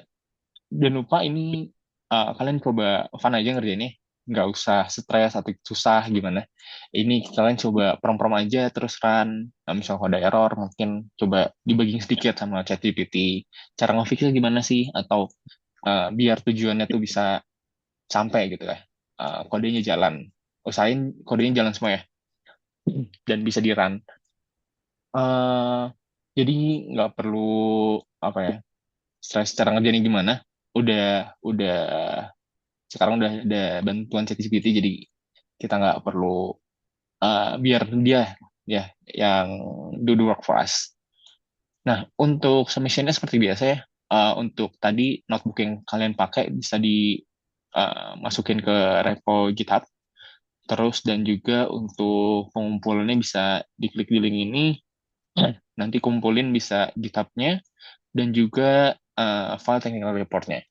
dan lupa ini, kalian coba fun aja ngerjainnya, nggak usah stres atau susah gimana. Ini kalian coba prom-prom aja terus run. Nah, misal kalau ada error, mungkin coba dibagi sedikit sama ChatGPT, cara nge-fixnya gimana sih, atau biar tujuannya tuh bisa sampai gitu ya. Kodenya jalan, usahain kodenya jalan semua ya, dan bisa di run. Eh, jadi nggak perlu apa ya, stres cara ngerjainnya gimana. Udah sekarang udah ada bantuan ChatGPT, jadi kita nggak perlu biar dia ya yang do the work for us. Nah, untuk submissionnya seperti biasa ya. Untuk tadi notebook yang kalian pakai bisa dimasukin ke repo GitHub. Terus dan juga untuk pengumpulannya bisa diklik di link ini. nanti kumpulin bisa GitHub-nya dan juga file technical report-nya.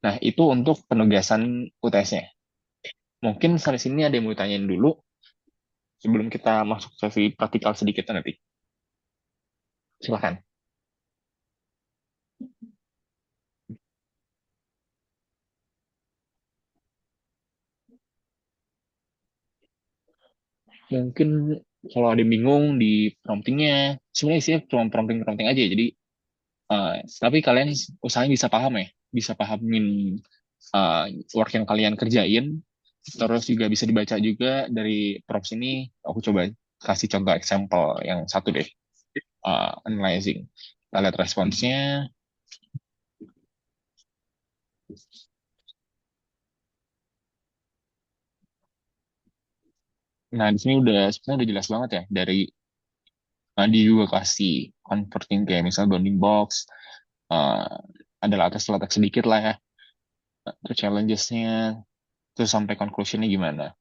Nah, itu untuk penugasan UTS-nya. Mungkin sampai sini ada yang mau ditanyain dulu sebelum kita masuk sesi praktikal sedikit nanti. Silakan. Mungkin kalau ada yang bingung di promptingnya, sebenarnya isinya cuma prompting-prompting aja. Jadi, tapi kalian usahanya bisa paham ya, bisa pahamin uh, work yang kalian kerjain, terus juga bisa dibaca juga dari prompts ini. Aku coba kasih contoh example yang satu deh, analyzing. Kita lihat responsnya. Nah, di sini sebenarnya udah jelas banget ya dari dia juga kasih converting kayak misal bounding box, uh, ada latex-latex sedikit lah ya, terus challenges-nya, terus sampai conclusion-nya gimana.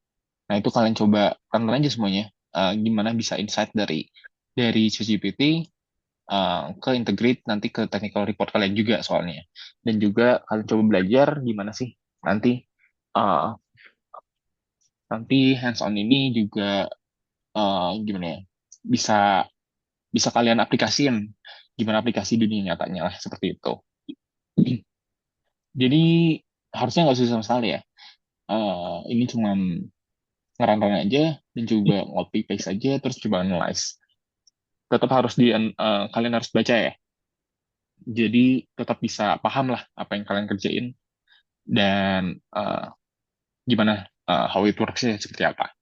Nah, itu kalian coba tonton aja semuanya, gimana bisa insight dari ChatGPT ke integrate nanti ke technical report kalian juga soalnya. Dan juga kalian coba belajar gimana sih nanti uh, nanti hands on ini juga gimana ya, bisa bisa kalian aplikasiin gimana aplikasi dunia nyatanya lah seperti itu. Jadi harusnya nggak susah sama sekali ya. Ini cuma ngeran aja dan juga copy paste aja terus coba analyze. Tetap harus kalian harus baca ya. Jadi tetap bisa paham lah apa yang kalian kerjain dan gimana how it works seperti apa.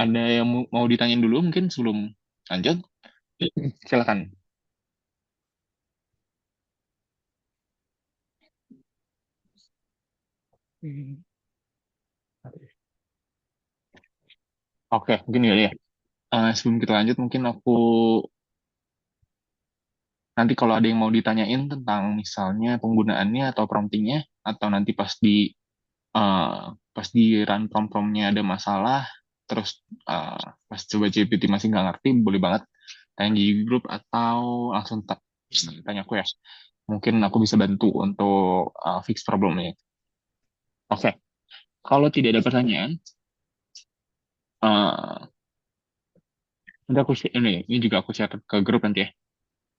Ada yang mau ditanyain dulu mungkin sebelum lanjut? Silakan. Oke, mungkin ya. Sebelum kita lanjut, mungkin aku nanti kalau ada yang mau ditanyain tentang misalnya penggunaannya atau promptingnya, atau nanti pas di run prompt-promptnya ada masalah, terus pas coba GPT masih nggak ngerti, boleh banget tanya di grup atau langsung tanya aku ya. Mungkin aku bisa bantu untuk fix problemnya. Oke, kalau tidak ada pertanyaan, uh, nanti ini juga aku share ke grup nanti ya.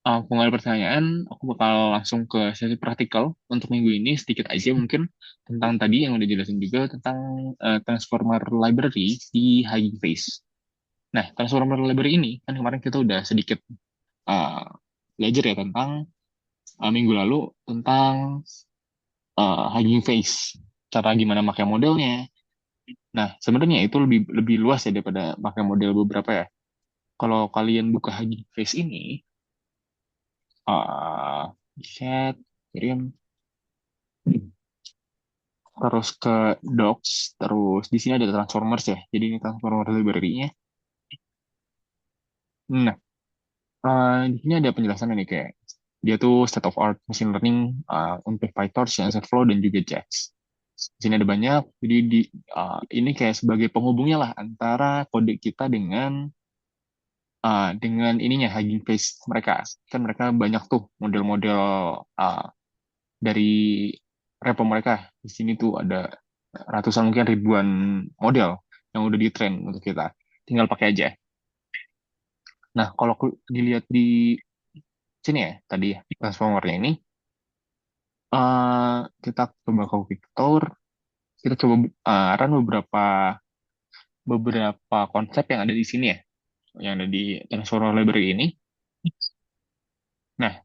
Aku nggak ada pertanyaan, aku bakal langsung ke sesi praktikal untuk minggu ini sedikit aja mungkin tentang tadi yang udah jelasin juga tentang transformer library di Hugging Face. Nah, transformer library ini kan kemarin kita udah sedikit uh, belajar ya tentang minggu lalu tentang Hugging Face, cara gimana pakai modelnya. Nah, sebenarnya itu lebih lebih luas ya daripada pakai model beberapa ya. Kalau kalian buka Hugging Face ini, chat, kirim, terus ke docs, terus di sini ada transformers ya. Jadi ini transformer library-nya. Nah, di sini ada penjelasannya nih kayak dia tuh state of art machine learning untuk PyTorch, TensorFlow dan juga JAX. Di sini ada banyak. Jadi ini kayak sebagai penghubungnya lah antara kode kita dengan ininya Hugging Face mereka. Kan mereka banyak tuh model-model uh, dari repo mereka. Di sini tuh ada ratusan mungkin ribuan model yang udah di train untuk kita. Tinggal pakai aja. Nah, kalau dilihat di sini ya, tadi ya, transformernya ini, kita coba ke Victor, kita coba run beberapa konsep yang ada di sini ya, yang ada di transformer library ini. Nah,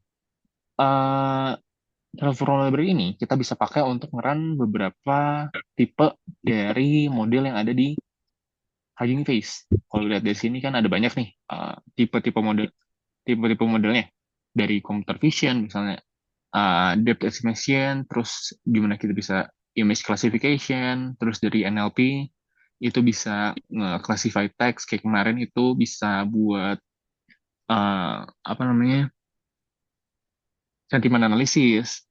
uh, transformer library ini kita bisa pakai untuk ngeran beberapa tipe dari model yang ada di Hugging Face. Kalau lihat dari sini kan ada banyak nih tipe-tipe model, tipe-tipe modelnya dari computer vision misalnya depth estimation, terus gimana kita bisa image classification, terus dari NLP itu bisa nge-classify text kayak kemarin itu bisa buat apa namanya sentiment analysis.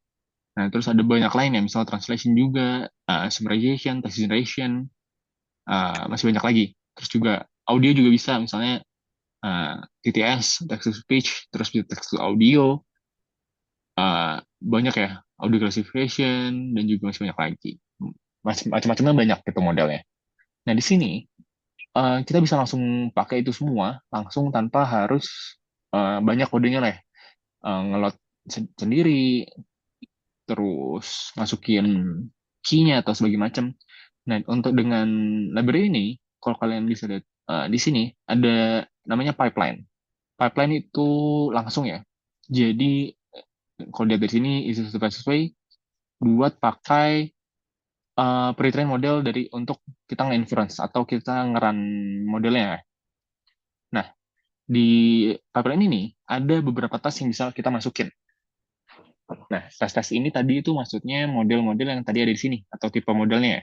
Nah, terus ada banyak lain ya, misalnya translation juga, summarization, text generation, masih banyak lagi. Terus juga audio juga bisa, misalnya TTS, text to speech, terus bisa text to audio, banyak ya, audio classification, dan juga masih banyak lagi. Macam-macamnya banyak itu modelnya. Nah, di sini kita bisa langsung pakai itu semua, langsung tanpa harus banyak kodenya lah ya. Ngelot sendiri, terus masukin key-nya atau sebagainya macam. Nah, untuk dengan library ini, kalau kalian bisa lihat di sini, ada namanya pipeline. Pipeline itu langsung ya. Jadi, kalau lihat dari sini, isi sesuai buat pakai pre-train model dari untuk kita nge-inference atau kita nge-run modelnya. Nah, di pipeline ini ada beberapa task yang bisa kita masukin. Nah, tes-tes ini tadi itu maksudnya model-model yang tadi ada di sini atau tipe modelnya ya.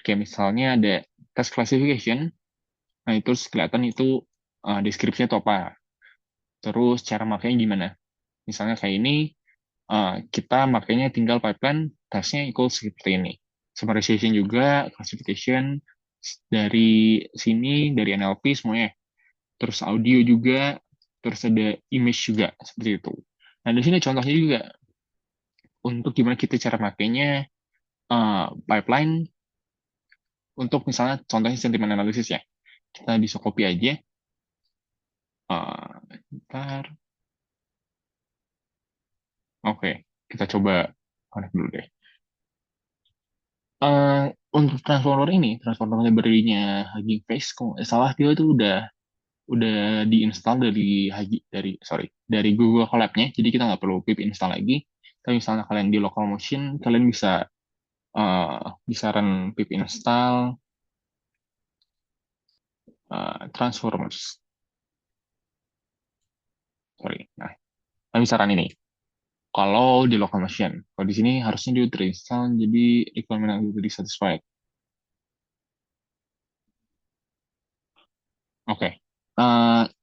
Kayak misalnya ada task classification, nah itu kelihatan itu deskripsinya itu apa. Terus cara makainya gimana. Misalnya kayak ini, kita makainya tinggal pipeline, tasknya equal seperti ini. Summarization juga, classification, dari sini, dari NLP semuanya. Terus audio juga, terus ada image juga, seperti itu. Nah, di sini contohnya juga, untuk gimana kita cara makainya pipeline, untuk misalnya contohnya sentiment analysis ya. Kita bisa copy aja. Ntar, oke, kita coba connect dulu deh. Eh, untuk transformer ini, transformer library-nya Hugging Face, kalau nggak salah dia itu udah diinstal dari Google Colab-nya, jadi kita nggak perlu pip install lagi. Tapi misalnya kalian di local machine, kalian eh, bisa run pip install transformers. Sorry. Nah, kalian bisa run ini. Kalau di local machine, kalau di sini harusnya dia terinstall, jadi requirement itu satisfied. Oke,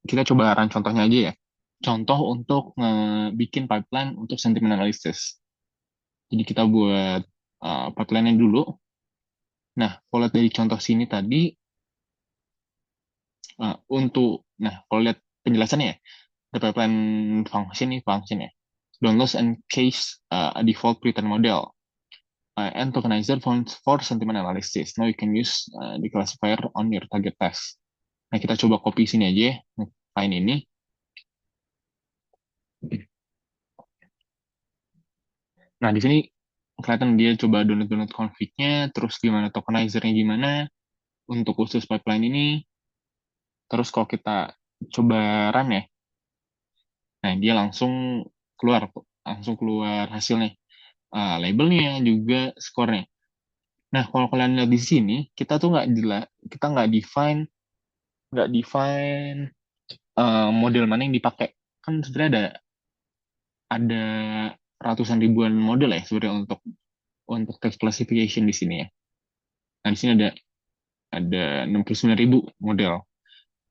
kita coba run contohnya aja ya. Contoh untuk bikin pipeline untuk sentiment analysis. Jadi kita buat pipeline-nya dulu. Nah, kalau lihat dari contoh sini tadi, kalau lihat penjelasannya ya, the pipeline function ini function ya. Download and case a default pre-trained model and tokenizer for sentiment analysis. Now you can use the classifier on your target test. Nah, kita coba copy sini aja, line ini. Nah, di sini kelihatan dia coba download config-nya, terus gimana tokenizernya gimana untuk khusus pipeline ini. Terus kalau kita coba run ya, nah dia langsung keluar hasilnya, labelnya juga skornya. Nah, kalau kalian lihat di sini, kita tuh kita nggak define model mana yang dipakai. Kan sebenarnya ada ratusan ribuan model ya sebenarnya untuk text classification di sini ya. Nah, di sini ada 69.000 model.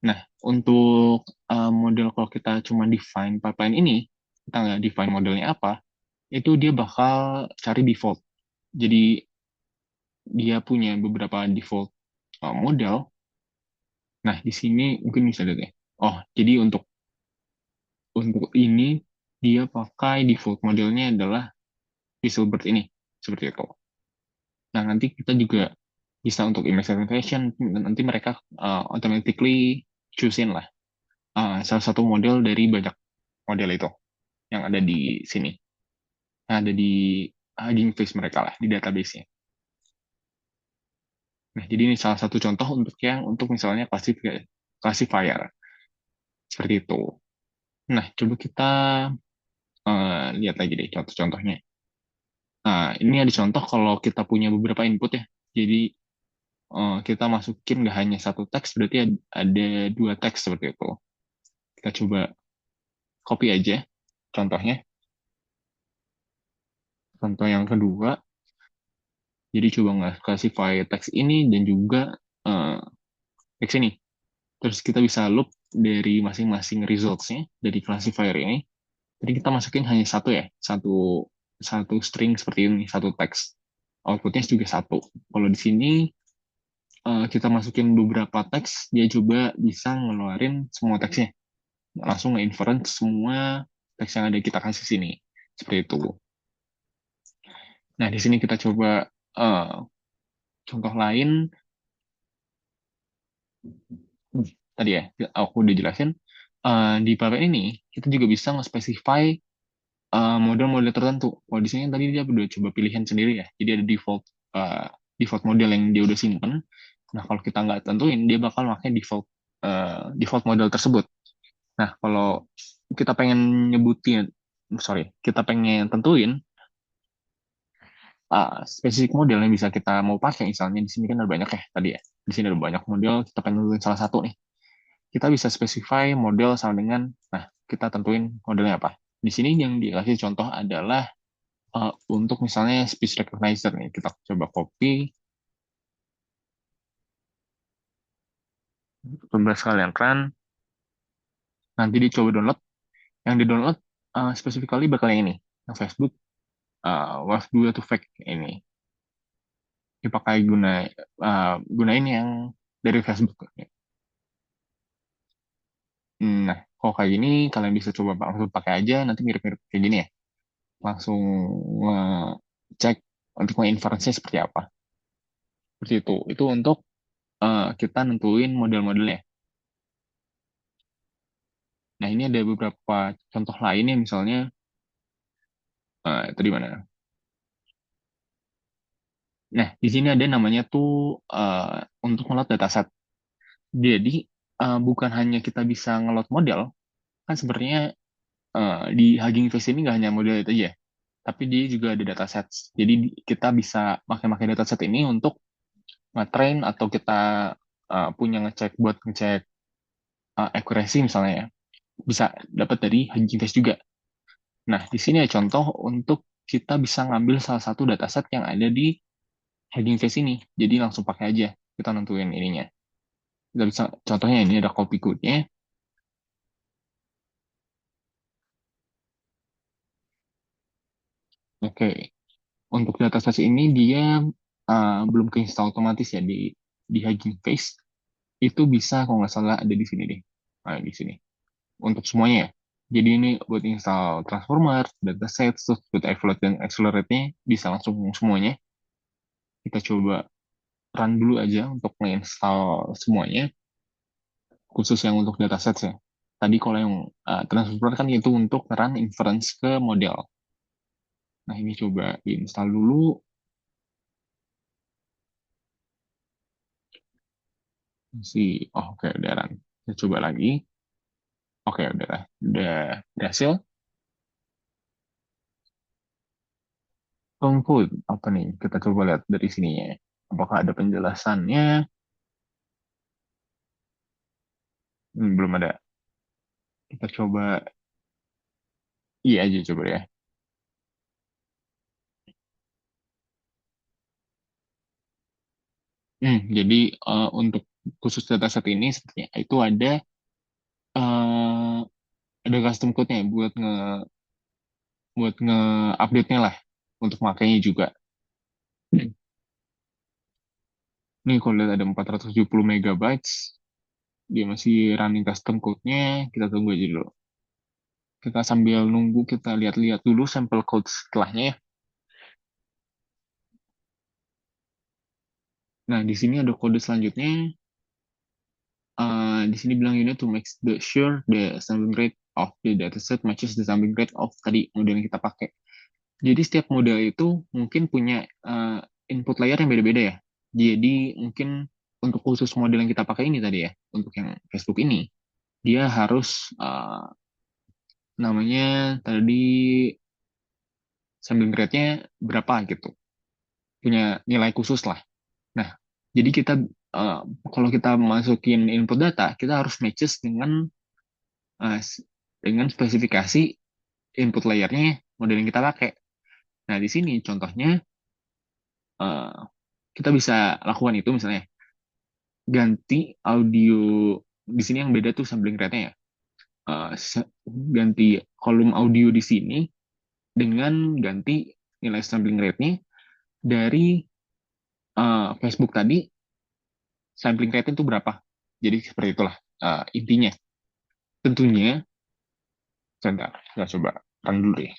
Nah, untuk model kalau kita cuma define pipeline ini, kita nggak define modelnya apa, itu dia bakal cari default. Jadi, dia punya beberapa default model. Nah, di sini mungkin bisa lihat ya. Oh, jadi untuk ini, dia pakai default modelnya adalah Fizzlebird ini. Seperti itu. Nah, nanti kita juga bisa untuk image segmentation, nanti mereka automatically choose-in lah salah satu model dari banyak model itu yang ada di sini. Yang ada di Hugging Face mereka lah, di database-nya. Nah, jadi ini salah satu contoh untuk misalnya classifier. Seperti itu. Nah, coba kita lihat lagi deh contoh-contohnya. Nah, ini ada contoh kalau kita punya beberapa input ya. Jadi, kita masukin nggak hanya satu teks, berarti ada dua teks seperti itu. Kita coba copy aja contohnya. Contoh yang kedua, jadi coba nggak classify teks ini dan juga uh, teks ini. Terus kita bisa loop dari masing-masing results-nya dari classifier ini. Jadi kita masukin hanya satu ya, satu string seperti ini, satu teks. Outputnya juga satu. Kalau di sini kita masukin beberapa teks, dia coba bisa ngeluarin semua teksnya, langsung nge-inference semua teks yang ada kita kasih sini, seperti itu. Nah, di sini kita coba uh, contoh lain. Tadi ya, aku udah jelasin. Di Pattern ini, kita juga bisa nge-specify model-model tertentu. Kalau di sini tadi dia udah coba pilihan sendiri ya. Jadi ada default model yang dia udah simpen. Nah, kalau kita nggak tentuin, dia bakal pakai default model tersebut. Nah, kalau kita pengen nyebutin, sorry, kita pengen tentuin spesifik model yang bisa kita mau pakai, misalnya di sini kan ada banyak ya tadi ya. Di sini ada banyak model, kita pengen tentuin salah satu nih. Kita bisa specify model sama dengan, nah, kita tentuin modelnya apa. Di sini yang dikasih contoh adalah untuk misalnya speech recognizer nih, kita coba copy, coba sekalian run, nanti dicoba download. Yang di download specifically bakal yang ini, yang Facebook Wave 2 to Fake ini. Dipakai gunain yang dari Facebook. Nah, kalau kayak gini kalian bisa coba langsung pakai aja, nanti mirip-mirip kayak gini ya. Langsung cek untuk inferensinya seperti apa. Seperti itu. Itu untuk kita nentuin model-modelnya. Nah, ini ada beberapa contoh lainnya, misalnya tadi mana? Nah, di sini ada namanya tuh untuk ngeload dataset. Jadi bukan hanya kita bisa ngeload model, kan sebenarnya di Hugging Face ini nggak hanya model itu aja, tapi dia juga ada dataset. Jadi kita bisa pakai dataset ini untuk nge-train atau kita punya ngecek buat ngecek accuracy misalnya ya. Bisa dapat dari Hugging Face juga. Nah, di sini ada contoh untuk kita bisa ngambil salah satu dataset yang ada di Hugging Face ini. Jadi langsung pakai aja. Kita nentuin ininya. Kita bisa, contohnya ini ada copy code-nya. Oke. Untuk dataset ini dia belum keinstall otomatis ya di Hugging Face. Itu bisa kalau nggak salah ada di sini deh. Nah, di sini. Untuk semuanya ya. Jadi ini buat install transformer, dataset, terus buat evaluate dan accelerate-nya bisa langsung semuanya. Kita coba run dulu aja untuk menginstal semuanya, khusus yang untuk dataset ya. Tadi kalau yang transformer kan itu untuk run inference ke model. Nah, ini coba diinstal dulu. Oh, oke, udah run. Kita coba lagi. Oke, udah berhasil. Tunggu, apa nih? Kita coba lihat dari sininya. Apakah ada penjelasannya? Belum ada. Kita coba, iya aja coba ya. Jadi untuk khusus dataset ini sepertinya itu eh, ada custom code-nya buat nge-update-nya lah untuk makainya juga. Nih kalau lihat ada 470 megabytes, dia masih running custom code-nya, kita tunggu aja dulu. Kita sambil nunggu, kita lihat-lihat dulu sampel code setelahnya ya. Nah, di sini ada kode selanjutnya. Di sini bilang you need to make sure the sampling rate of the dataset matches the sampling rate of tadi model yang kita pakai. Jadi setiap model itu mungkin punya input layer yang beda-beda ya. Jadi mungkin untuk khusus model yang kita pakai ini tadi ya, untuk yang Facebook ini, dia harus namanya tadi sampling rate-nya berapa gitu. Punya nilai khusus lah. Nah, jadi kita uh, kalau kita masukin input data, kita harus matches uh, dengan spesifikasi input layernya model yang kita pakai. Nah, di sini contohnya uh, kita bisa lakukan itu misalnya ganti audio di sini yang beda tuh sampling rate-nya ya. Ganti kolom audio di sini dengan ganti nilai sampling rate-nya dari Facebook tadi sampling rate itu berapa. Jadi seperti itulah intinya. Tentunya, sebentar, kita coba run dulu ya.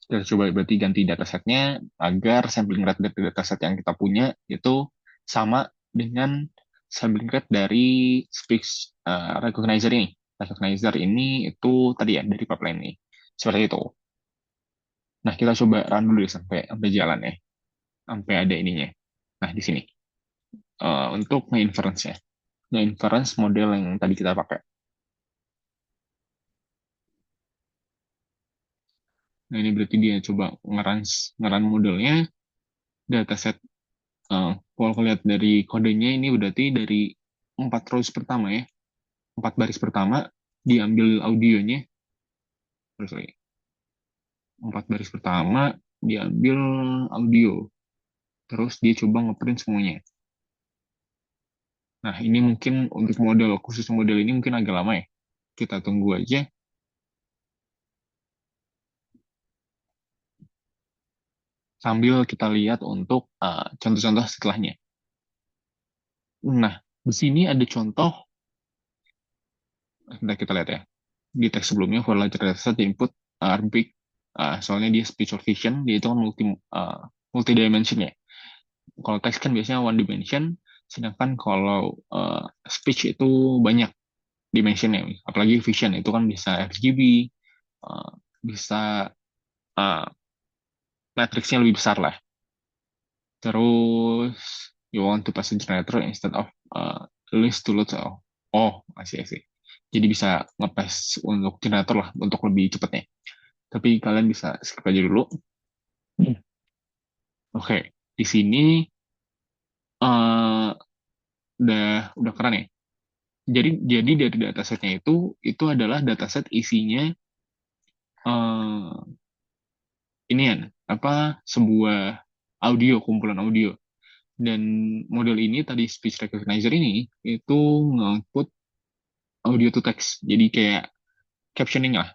Kita coba berarti ganti datasetnya agar sampling rate dari dataset yang kita punya itu sama dengan sampling rate dari speech recognizer ini. Recognizer ini itu tadi ya dari pipeline ini. Seperti itu. Nah, kita coba run dulu ya sampai jalan ya. Sampai ada ininya. Nah, di sini. Untuk nge-inference-nya. Nge-inference model yang tadi kita pakai. Nah, ini berarti dia coba ngeran modelnya, dataset. Kalau lihat dari kodenya ini berarti dari 4 rows pertama ya. 4 baris pertama diambil audionya. Terus lagi. 4 baris pertama diambil audio. Terus dia coba ngeprint semuanya. Nah, ini mungkin untuk khusus model ini mungkin agak lama ya. Kita tunggu aja. Sambil kita lihat untuk contoh-contoh setelahnya. Nah, di sini ada contoh, kita lihat ya. Di teks sebelumnya, for larger dataset, the input are big, soalnya dia speech recognition, dia itu kan multi dimension ya. Kalau teks kan biasanya one dimension, sedangkan kalau speech itu banyak dimensionnya. Apalagi vision, itu kan bisa RGB, bisa uh, matrixnya lebih besar lah. Terus you want to pass a generator instead of list to load. Masih. Jadi bisa nge-pass untuk generator lah untuk lebih cepatnya. Tapi kalian bisa skip aja dulu. Oke, di sini uh, udah keren ya. Jadi dari datasetnya itu adalah dataset isinya uh, ini ya apa sebuah kumpulan audio. Dan model ini tadi speech recognizer ini itu nge-output audio to text. Jadi kayak captioning lah.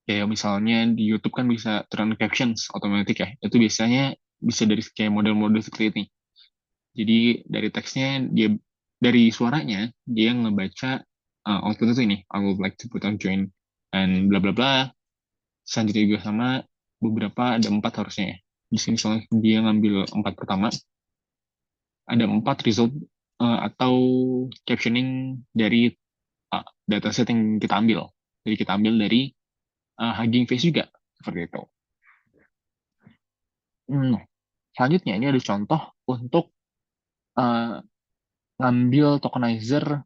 Kayak misalnya di YouTube kan bisa turn captions otomatis ya. Itu biasanya bisa dari kayak model-model seperti ini. Jadi dari teksnya dari suaranya dia ngebaca output itu ini. I would like to put on join and bla bla bla. Selanjutnya juga sama beberapa ada 4 harusnya ya. Di sini soalnya dia ngambil 4 pertama. Ada 4 result atau captioning dari dataset yang kita ambil. Jadi kita ambil dari Hugging Face juga seperti itu. Hmm, Selanjutnya ini ada contoh untuk uh, ngambil tokenizer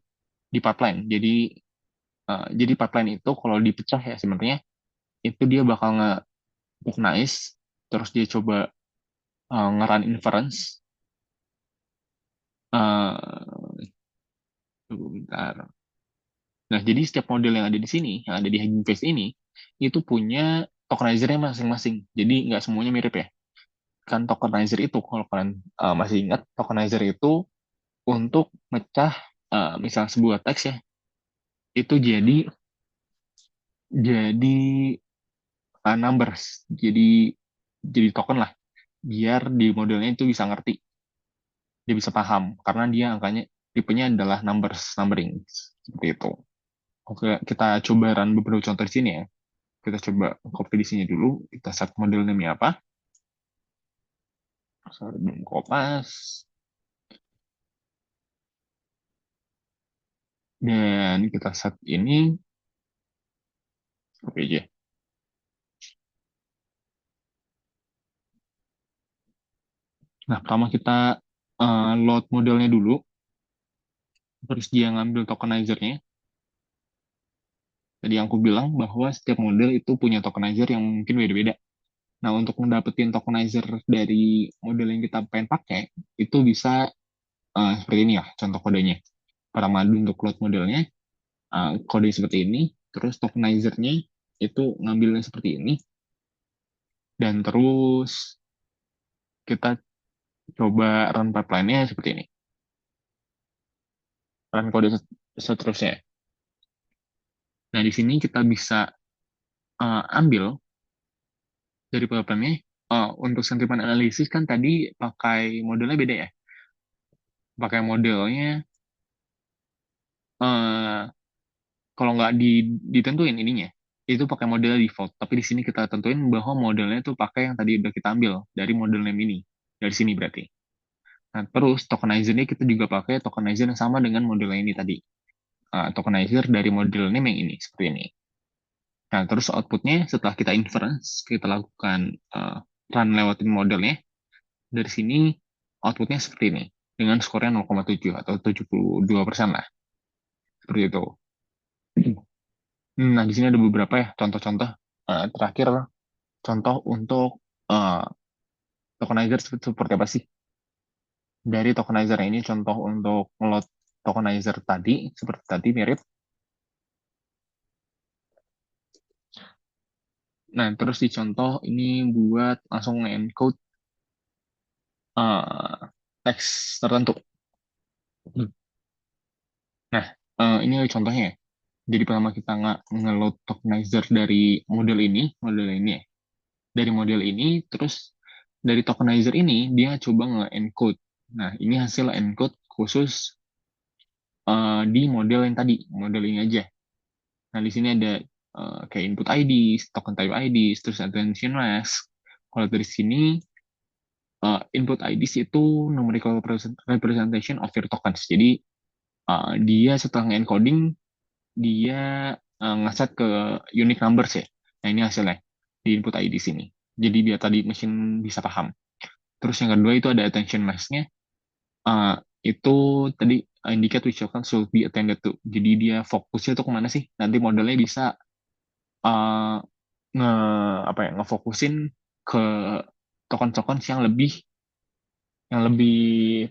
di pipeline. Jadi pipeline itu kalau dipecah ya sebenarnya itu dia bakal nge-tokenize, terus dia coba nge-run inference. Uh, Tunggu bentar. Nah, jadi setiap model yang ada di sini, yang ada di Hugging Face ini, itu punya tokenizernya masing-masing. Jadi nggak semuanya mirip ya. Kan tokenizer itu, kalau kalian masih ingat, tokenizer itu untuk mecah misal sebuah teks ya, itu jadi numbers. Jadi token lah, biar di modelnya itu bisa ngerti, dia bisa paham, karena dia angkanya tipenya adalah numbering seperti itu. Oke, kita coba run beberapa contoh di sini ya. Kita coba copy di sini dulu. Kita set model name apa. Sorry, belum kopas. Dan kita set ini. Oke aja. Nah, pertama kita load modelnya dulu. Terus dia ngambil tokenizernya. Tadi yang aku bilang bahwa setiap model itu punya tokenizer yang mungkin beda-beda. Nah, untuk mendapatkan tokenizer dari model yang kita pengen pakai, itu bisa seperti ini ya, contoh kodenya. Pertama, untuk load modelnya, kode seperti ini. Terus tokenizernya itu ngambilnya seperti ini. Dan terus kita coba run pipeline-nya seperti ini. Run kode seterusnya. Nah, di sini kita bisa ambil dari pipeline-nya. Untuk sentiment analysis kan tadi pakai modelnya beda ya. pakai modelnya, eh kalau nggak ditentuin ininya, itu pakai model default. Tapi di sini kita tentuin bahwa modelnya tuh pakai yang tadi udah kita ambil dari model name ini. Dari sini berarti. Nah, terus tokenizernya kita juga pakai tokenizer yang sama dengan model ini tadi. Tokenizer dari model name yang ini, seperti ini. Nah, terus outputnya setelah kita inference, kita lakukan run lewatin modelnya, dari sini outputnya seperti ini. Dengan skornya 0,7 atau 72% lah. Seperti itu. Nah, di sini ada beberapa ya contoh-contoh. Terakhir, contoh untuk uh, tokenizer seperti apa sih? Dari tokenizer ini contoh untuk load tokenizer tadi, seperti tadi mirip. Nah, terus dicontoh ini buat langsung encode uh, teks tertentu. Nah, ini contohnya ya. Jadi pertama kita nggak nge-load tokenizer dari model ini ya. Dari model ini, terus dari tokenizer ini dia coba nge-encode. Nah, ini hasil encode khusus di model yang tadi, model ini aja. Nah, di sini ada kayak input ID, token type ID, terus attention mask. Kalau dari sini, input IDs itu numerical representation of your tokens. Jadi, dia setelah nge-encoding, dia ngeset ke unique numbers ya. Nah, ini hasilnya di input ID sini. Jadi, biar tadi mesin bisa paham. Terus yang kedua itu ada attention mask-nya. Uh, itu tadi indicate which token should be attended to. Jadi, dia fokusnya tuh kemana sih? Nanti modelnya bisa uh, nge apa ya ngefokusin ke token-token yang lebih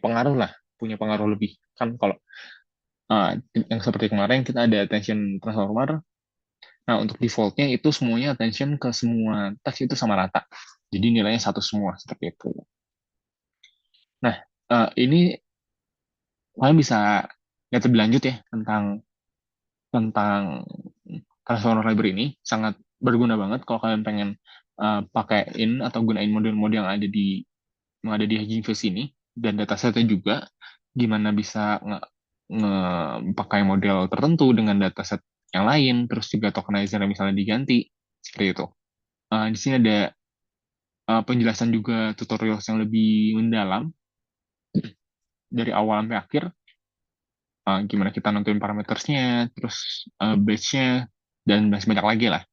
pengaruh lah, punya pengaruh lebih. Kan kalau uh, yang seperti kemarin kita ada attention transformer. Nah, untuk defaultnya itu semuanya attention ke semua teks itu sama rata. Jadi nilainya satu semua seperti itu. Nah, ini kalian bisa lihat lebih lanjut ya tentang tentang transformer library ini sangat berguna banget kalau kalian pengen pakaiin atau gunain model-model yang ada di Hugging Face ini dan datasetnya juga gimana bisa pakai model tertentu dengan dataset yang lain terus juga tokenizer yang misalnya diganti seperti itu. Di sini ada penjelasan juga tutorial yang lebih mendalam dari awal sampai akhir, gimana kita nentuin parametersnya terus batch-nya dan masih banyak lagi lah.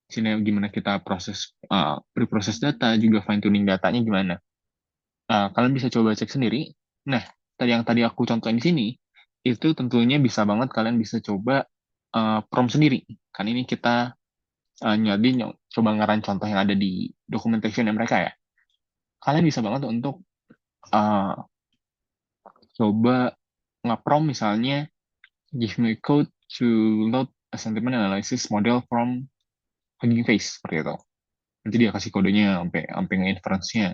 Di sini gimana kita preproses data juga fine tuning datanya gimana. Kalian bisa coba cek sendiri. Nah, yang tadi aku contohin di sini, itu tentunya bisa banget kalian bisa coba prompt sendiri. Kan ini kita coba ngaran contoh yang ada di documentation mereka ya. Kalian bisa banget untuk uh, coba nge-prompt misalnya, give me code to load a sentiment analysis model from Hugging Face, seperti itu. Nanti dia kasih kodenya sampai nge-inference-nya.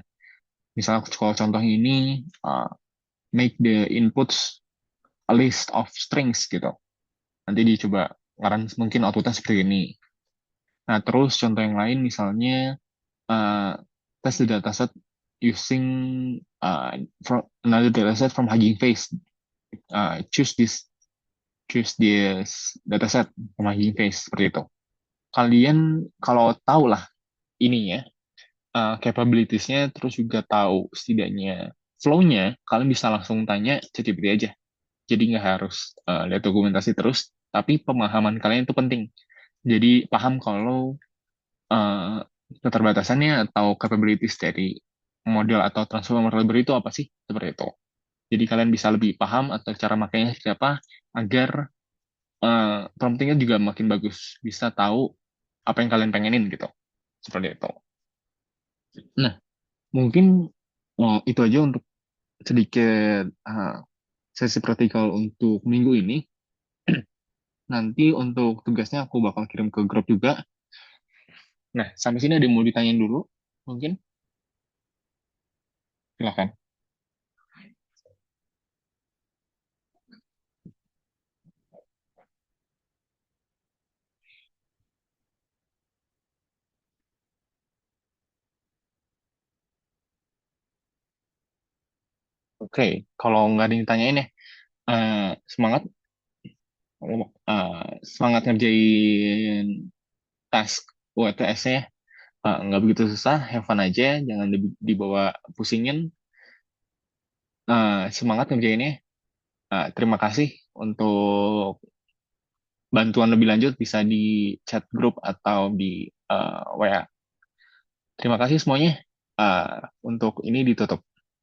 Misalnya kalau contoh ini, make the inputs a list of strings gitu. Nanti dicoba ngaran mungkin outputnya seperti ini. Nah, terus contoh yang lain misalnya uh, test the dataset using from another dataset from Hugging Face. Choose this dataset from Hugging Face seperti itu. Kalian kalau tahu lah ininya, capabilities-nya, terus juga tahu setidaknya flow-nya, kalian bisa langsung tanya ChatGPT aja. Jadi nggak harus lihat dokumentasi terus, tapi pemahaman kalian itu penting. Jadi paham kalau uh, keterbatasannya atau capabilities dari model atau transformer library itu apa sih, seperti itu. Jadi kalian bisa lebih paham atau cara makainya seperti apa, agar promptingnya juga makin bagus, bisa tahu apa yang kalian pengenin gitu, seperti itu. Nah, mungkin itu aja untuk sedikit sesi praktikal untuk minggu ini. Nanti untuk tugasnya aku bakal kirim ke grup juga. Nah, sampai sini ada yang mau ditanyain dulu? Mungkin? Silahkan. Oke, kalau nggak ada yang ditanyain ya, semangat, semangat ngerjain task UTS-nya. Nggak begitu susah, have fun aja, jangan dibawa pusingin. Semangat ngerjainnya. Terima kasih untuk bantuan lebih lanjut bisa di chat grup atau di WA. Terima kasih semuanya. Untuk ini ditutup.